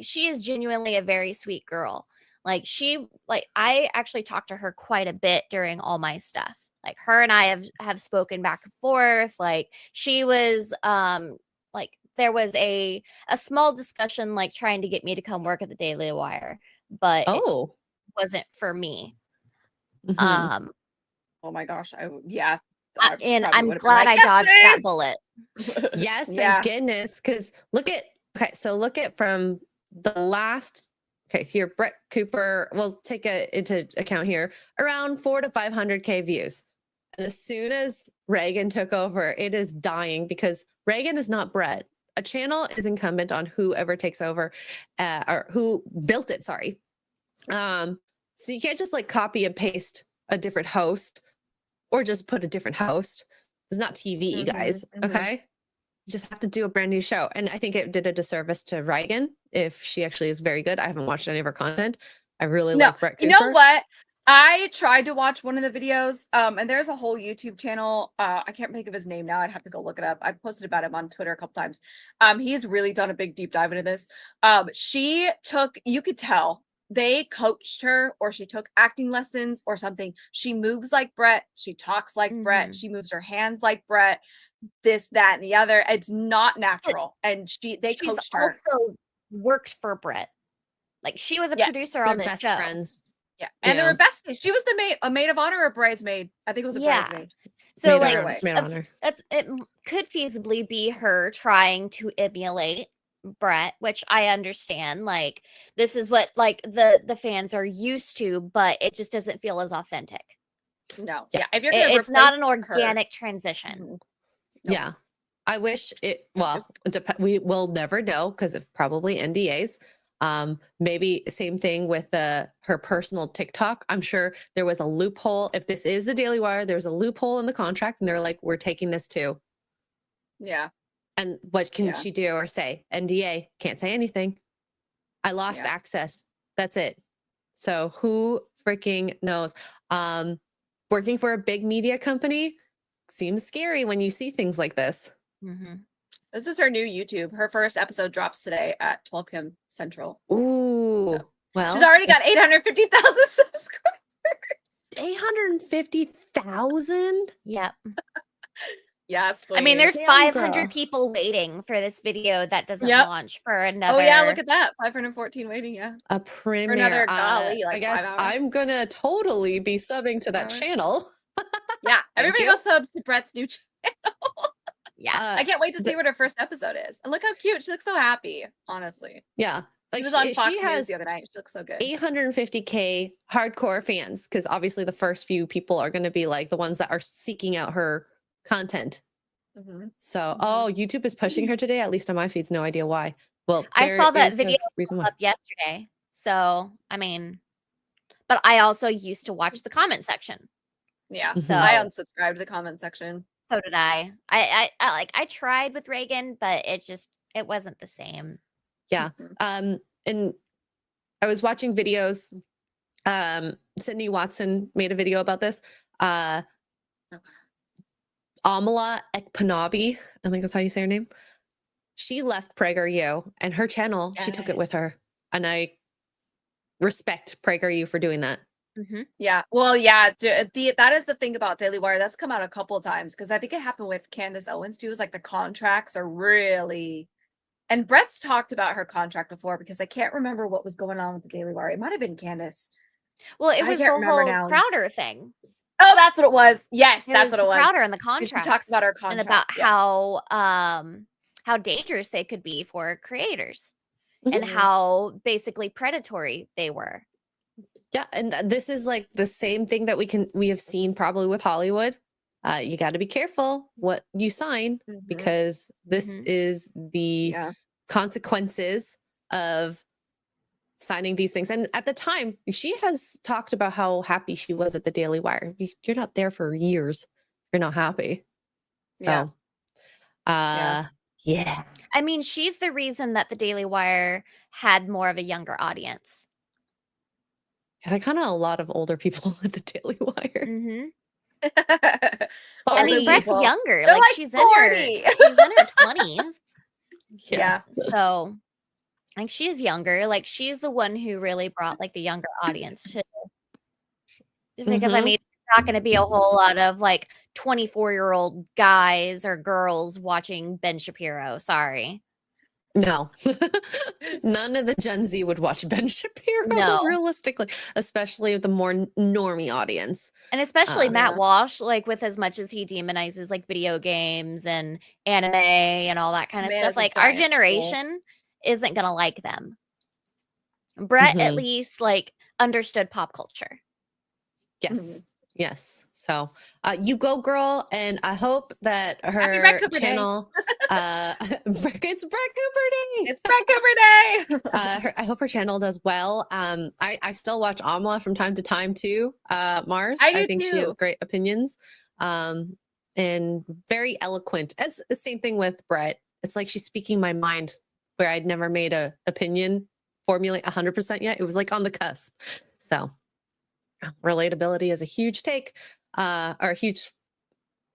she is genuinely a very sweet girl. I actually talked to her quite a bit during all my stuff. Like her and I have spoken back and forth. Like she was there was a small discussion like trying to get me to come work at the Daily Wire, but it wasn't for me. Oh my gosh. And I'm glad I dodged that bullet. Yes, thank goodness. Because look at from the last. Okay, here Brett Cooper. We'll take it into account here. Around 400 to 500K views. And as soon as Reagan took over, it is dying because Reagan is not Brett. A channel is incumbent on whoever takes over or who built it. Sorry. So you can't just like copy and paste a different host or just put a different host. It's not TV, guys. Okay. You just have to do a brand new show. And I think it did a disservice to Reagan if she actually is very good. I haven't watched any of her content. I really like Brett Cooper. You know what? I tried to watch one of the videos, and there's a whole YouTube channel. I can't think of his name now. I'd have to go look it up. I posted about him on Twitter a couple times. He's really done a big deep dive into this. You could tell they coached her or she took acting lessons or something. She moves like Brett. She talks like Brett. She moves her hands like Brett. This, that, and the other. It's not natural. And they coached her. Also worked for Brett. Like she was a producer on the best show. Friends. Yeah, and they were besties. She was a maid of honor or bridesmaid. I think it was a bridesmaid. So maid of honor. It could feasibly be her trying to emulate Brett, which I understand. Like this is what like the fans are used to, but it just doesn't feel as authentic. No, if you're gonna it's not an organic transition. Yeah, I wish it. Well, we will never know because of probably NDAs. Maybe same thing with her personal TikTok. I'm sure there was a loophole. If this is the Daily Wire, there's a loophole in the contract and they're like, we're taking this too. Yeah. And what can she do or say? NDA, can't say anything. I lost access. That's it. So who freaking knows? Working for a big media company seems scary when you see things like this. This is her new YouTube. Her first episode drops today at 12 p.m. Central. Ooh. Well, she's already got 850,000 subscribers. 850,000? Yep. Yes. I mean, there's 500 people waiting for this video that doesn't launch for another. Oh yeah, look at that. 514 waiting. Yeah. A premiere. For another golly, like I guess 5 hours. I'm gonna totally be subbing to that channel. Yeah. Everybody go subs to Brett's new channel. Yeah. I can't wait to see what her first episode is. And look how cute. She looks so happy, honestly. Yeah. Like she was on Fox News the other night. She looks so good. 850K hardcore fans, because obviously the first few people are going to be like the ones that are seeking out her content. So, YouTube is pushing her today. At least on my feeds, no idea why. Well, I saw that video up yesterday. So, I mean, but I also used to watch the comment section. Yeah. So I unsubscribed to the comment section. So did I. I tried with Reagan, but it wasn't the same. Yeah. And I was watching videos. Sydney Watson made a video about this. Amala Ekpanabi, I think that's how you say her name. She left PragerU and her channel, she took it with her. And I respect PragerU for doing that. Yeah. Well, yeah. That is the thing about Daily Wire. That's come out a couple of times because I think it happened with Candace Owens too. Is like the contracts are really, and Brett's talked about her contract before because I can't remember what was going on with the Daily Wire. It might have been Candace. Well, it I was can't the remember whole now. Crowder thing. Oh, that's what it was. Yes, It that's was what it the was. Crowder and the 'Cause she contracts. talks about her and contract. about how dangerous they could be for creators and how basically predatory they were. Yeah, and this is like the same thing that we have seen probably with Hollywood. You got to be careful what you sign because this is the consequences of signing these things. And at the time, she has talked about how happy she was at the Daily Wire. You're not there for years. You're not happy. So, yeah. I mean, she's the reason that the Daily Wire had more of a younger audience. I kind of a lot of older people at the Daily Wire. I mean, Brett's younger. They're Like, like she's 40. in her 20s. Yeah. So, like, she's younger. Like, she's the one who really brought like the younger audience to. Because I mean, it's not going to be a whole lot of like 24-year-old guys or girls watching Ben Shapiro. Sorry. No, none of the Gen Z would watch Ben Shapiro realistically, especially the more normie audience. And especially Matt Walsh, like with as much as he demonizes like video games and anime and all that kind of stuff, like our generation isn't going to like them. Brett at least like understood pop culture. Yes. Yes. So you go, girl. And I hope that her channel, it's Brett Cooper Day. It's Brett Cooper Day. I hope her channel does well. I still watch Amla from time to time too. Mars. I think she has great opinions. And very eloquent. As the same thing with Brett. It's like she's speaking my mind where I'd never made a opinion formulate 100% yet. It was like on the cusp. So relatability is a huge take, or a huge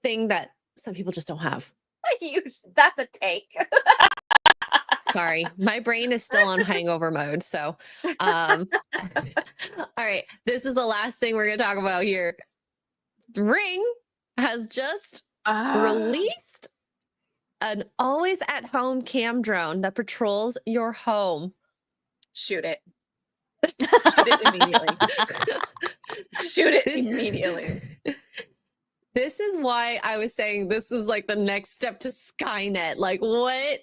thing that some people just don't have. That's a take. Sorry, my brain is still on hangover mode. So, all right, this is the last thing we're going to talk about here. Ring has just released an always at home cam drone that patrols your home. Shoot it. Shoot it immediately. Shoot it immediately. This is why I was saying this is like the next step to Skynet. Like what?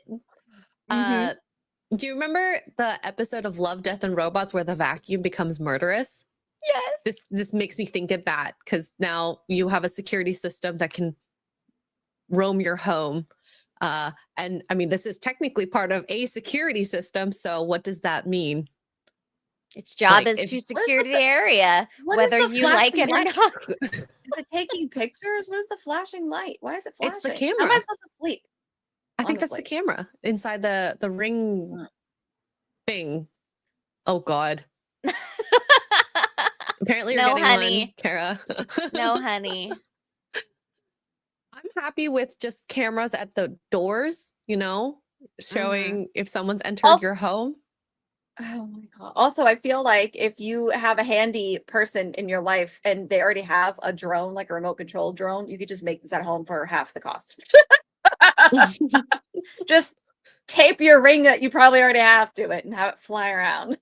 Do you remember the episode of Love, Death, and Robots where the vacuum becomes murderous? Yes. This makes me think of that because now you have a security system that can roam your home. And I mean, this is technically part of a security system. So what does that mean? Its job is to secure the area, whether you like it or not. Is it taking pictures? What is the flashing light? Why is it flashing? It's the camera. How am I supposed to sleep? I think that's the camera inside the ring thing. Oh God. Apparently you're getting one, Kara. No, honey. I'm happy with just cameras at the doors, showing if someone's entered your home. Oh my God. Also, I feel like if you have a handy person in your life and they already have a drone, like a remote control drone, you could just make this at home for half the cost. Just tape your ring that you probably already have to it and have it fly around.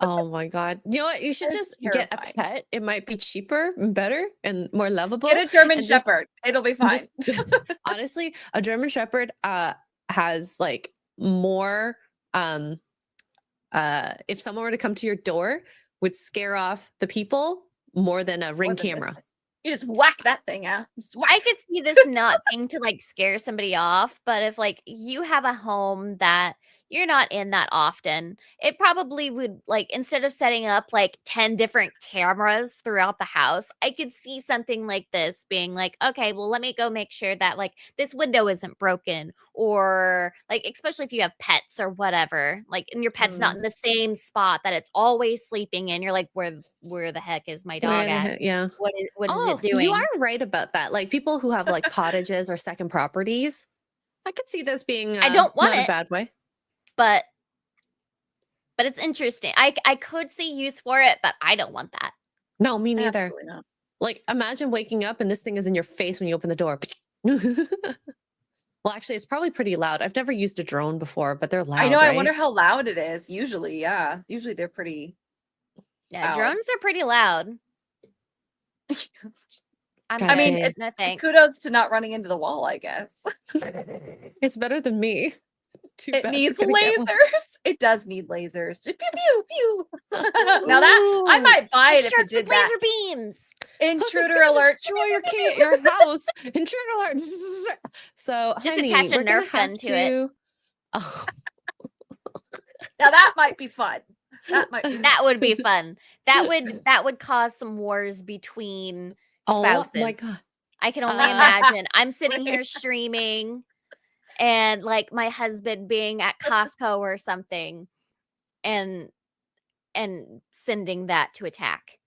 Oh my God. You know what? You should just get a pet. It might be cheaper and better and more lovable. Get a German Shepherd. It'll be fine. Honestly, a German Shepherd has like more if someone were to come to your door, would scare off the people more than a ring camera. You just whack that thing out. I could see this not being to like scare somebody off, but if like you have a home that you're not in that often, it probably would like instead of setting up like 10 different cameras throughout the house, I could see something like this being like, okay, well, let me go make sure that like this window isn't broken, or like especially if you have pets or whatever, like and your pet's not in the same spot that it's always sleeping in. You're like, where the heck is my dog at? Yeah. What is it doing? You are right about that. Like people who have like cottages or second properties, I could see this being I don't want not a bad way. But it's interesting. I could see use for it, but I don't want that. No, me neither. Absolutely not. Like, imagine waking up and this thing is in your face when you open the door. Well, actually, it's probably pretty loud. I've never used a drone before, but they're loud. I know. Right? I wonder how loud it is. Usually, yeah. Usually they're pretty. Yeah, loud. drones are pretty loud. I mean, dang. no thanks. Kudos to not running into the wall, I guess. It's better than me. Too It bad needs you're gonna get one. lasers. It does need lasers. Pew pew pew. Now that I might buy it if it Sharks did with that. laser beams. Plus, it's Intruder gonna alert. destroy your house. Intruder alert. So, Just honey, attach a we're gonna Nerf gun have to it. Oh, Now that might be fun. That might be That would be fun. That would cause some wars between spouses. oh my god. I can only imagine. I'm sitting here streaming and like my husband being at Costco or something and sending that to attack.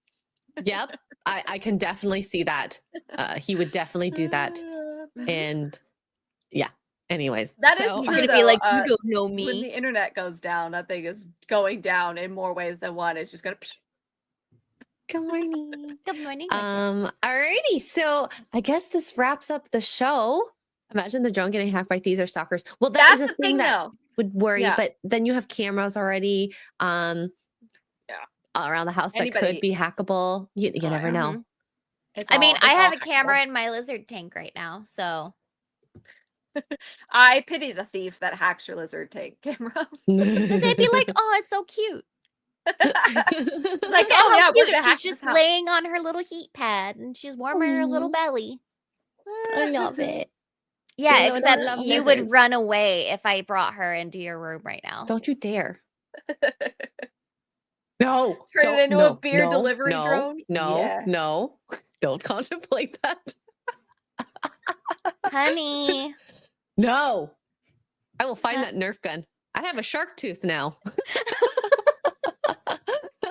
Yep. I can definitely see that. He would definitely do that. And yeah. Anyways. That is so, true. Gonna though, be like, you don't know when me. the internet goes down, that thing is going down in more ways than one. It's just gonna. Good morning. Good morning. Alrighty. So I guess this wraps up the show. Imagine the drone getting hacked by thieves or stalkers. Well, That's is the a thing that though. would worry, Yeah. but then you have cameras already around the house that Anybody- could be hackable. You never know. It's I mean, all- I it's have all a camera hackable. in my lizard tank right now, so I pity the thief that hacks your lizard tank camera. they'd be like, "Oh, it's so cute." Like, Like, oh how yeah, we're cute! gonna hack She's this just house. laying on her little heat pad and she's warming her little belly. I love it. Yeah, You know, I except love you lizards. would run away if I brought her into your room right now. Don't you dare. No. Turn it don't- into no, a beer no, delivery no, drone? No, Yeah. no. Don't contemplate that. Honey. No. I will find that Nerf gun. I have a shark tooth now.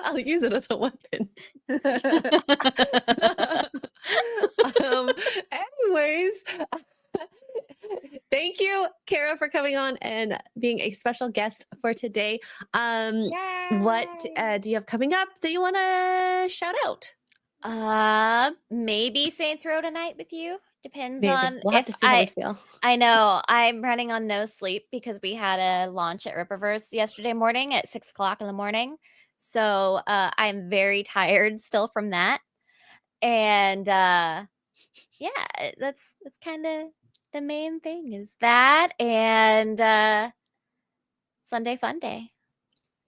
I'll use it as a weapon. Anyways, thank you, Kara, for coming on and being a special guest for today. What do you have coming up that you want to shout out? Maybe Saints Row tonight with you. Depends Maybe. on We'll have if to see how we feel. I know I'm running on no sleep because we had a launch at Rippaverse yesterday morning at 6:00 in the morning. So I'm very tired still from that. And yeah, that's kind of the main thing is that and Sunday fun day.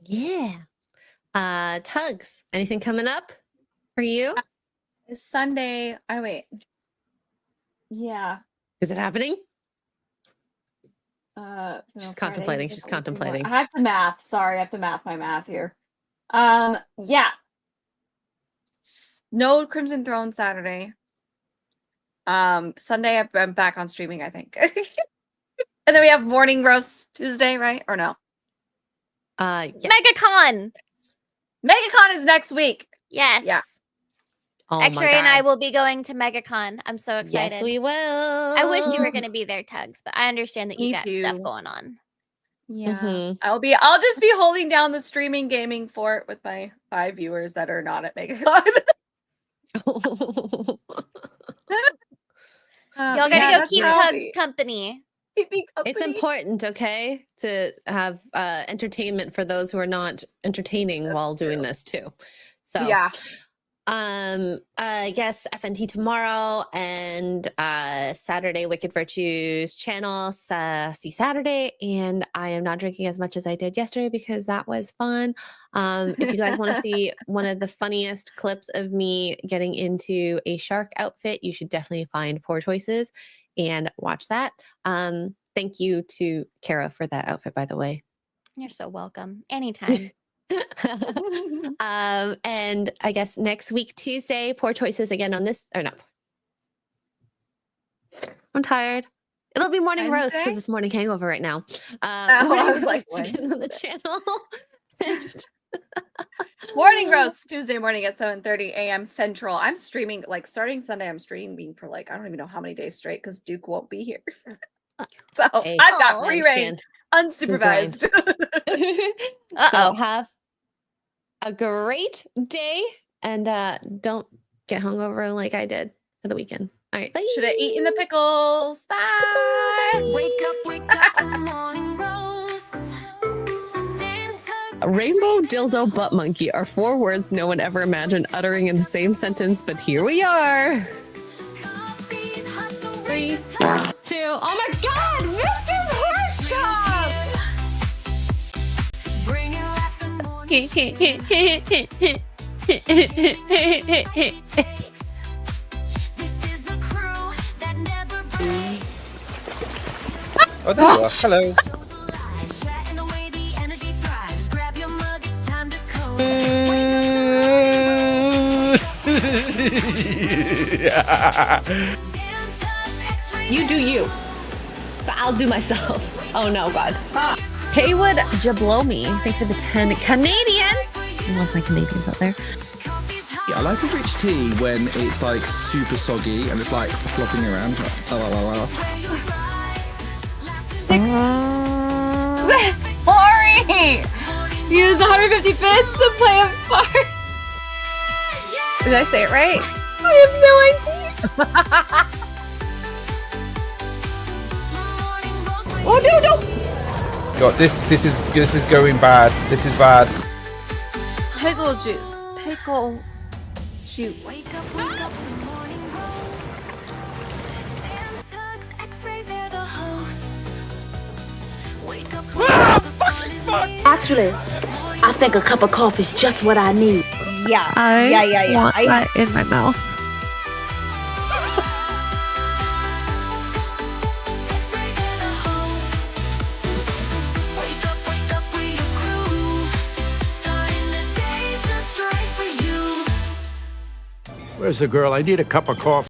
Yeah. Tuggs, anything coming up for you? It's Sunday. Oh wait. Yeah. Is it happening? No, She's Friday, contemplating, April she's 14th. contemplating. I have to math. Sorry, I have to math my math here. Yeah. No Crimson Throne Saturday. Sunday I'm back on streaming, I think. And then we have morning roast Tuesday, right? Or no? Yes. MegaCon. MegaCon is next week. Yes. Yeah. Oh my Xray and I God. will be going to MegaCon. I'm so excited. Yes, we will. I wish you were going to be there, Tuggs, but I understand that you Me got stuff too. going on. Yeah. Mhm. I'll just be holding down the streaming gaming fort with my 5 viewers that are not at MegaCon. Y'all gotta go keep Tuggs company. It's important, okay, to have entertainment for those who are not entertaining while doing this too. So Yeah. I guess FNT tomorrow and Saturday Wicked Virtues channel see Saturday, and I am not drinking as much as I did yesterday because that was fun. If you guys want to see one of the funniest clips of me getting into a shark outfit, you should definitely find Poor Choices and watch that. Thank you to Kara for that outfit, by the way. You're so welcome. Anytime. And I guess next week, Tuesday, Poor Choices again on this, or no. I'm tired. It'll be morning roast because Wednesday? it's morning hangover right now. I Morning was like, roast again on the channel. And- Morning roast Tuesday morning at 7:30 a.m. Central. I'm streaming starting Sunday. I'm streaming for I don't even know how many days straight because Duke won't be here. So Hey, I've got I free reign, understand. unsupervised. So Uh-oh. have a great day And don't get hungover like I did for the weekend. All right. Bye. Should have eaten the pickles. Bye. Wake up to morning roasts. Dan Tuggs, A rainbow, dildo, butt monkey are 4 words no one ever imagined uttering in the same sentence, but here we are. coffees, hot so ready to toast. 2. Oh my God, Mr. Pork Chop! Bringing laughs and morning cheer. This is the crew that never breaks. Oh, there you are. Hello. Chatting away, the energy thrives. Grab your mug, it's time to coast. Dan Tuggs, Xray You do you, but I'll do myself. Oh no, God. Haywood Jablomi, thanks for the 10 Canadian. I love my Canadians out there. coffee's hot. Yeah, I like a rich tea when it's like super soggy and it's like flopping around. Ori! Use 150 bits to play a part. Did I say it right? I have no idea. Oh no, no! God, this is going bad. This is bad. Pickle juice. Pickle juice. Wake up to morning roasts. Dan Tuggs, Xray, they're the hosts. Wake up all the fun is here. Actually, I think a cup of coffee is just what I need. Yeah. I Yeah. want that in my mouth. Xray, they're the hosts. Wake up, we your crew. Starting the day just right for you. Where's the girl? I need a cup of coffee.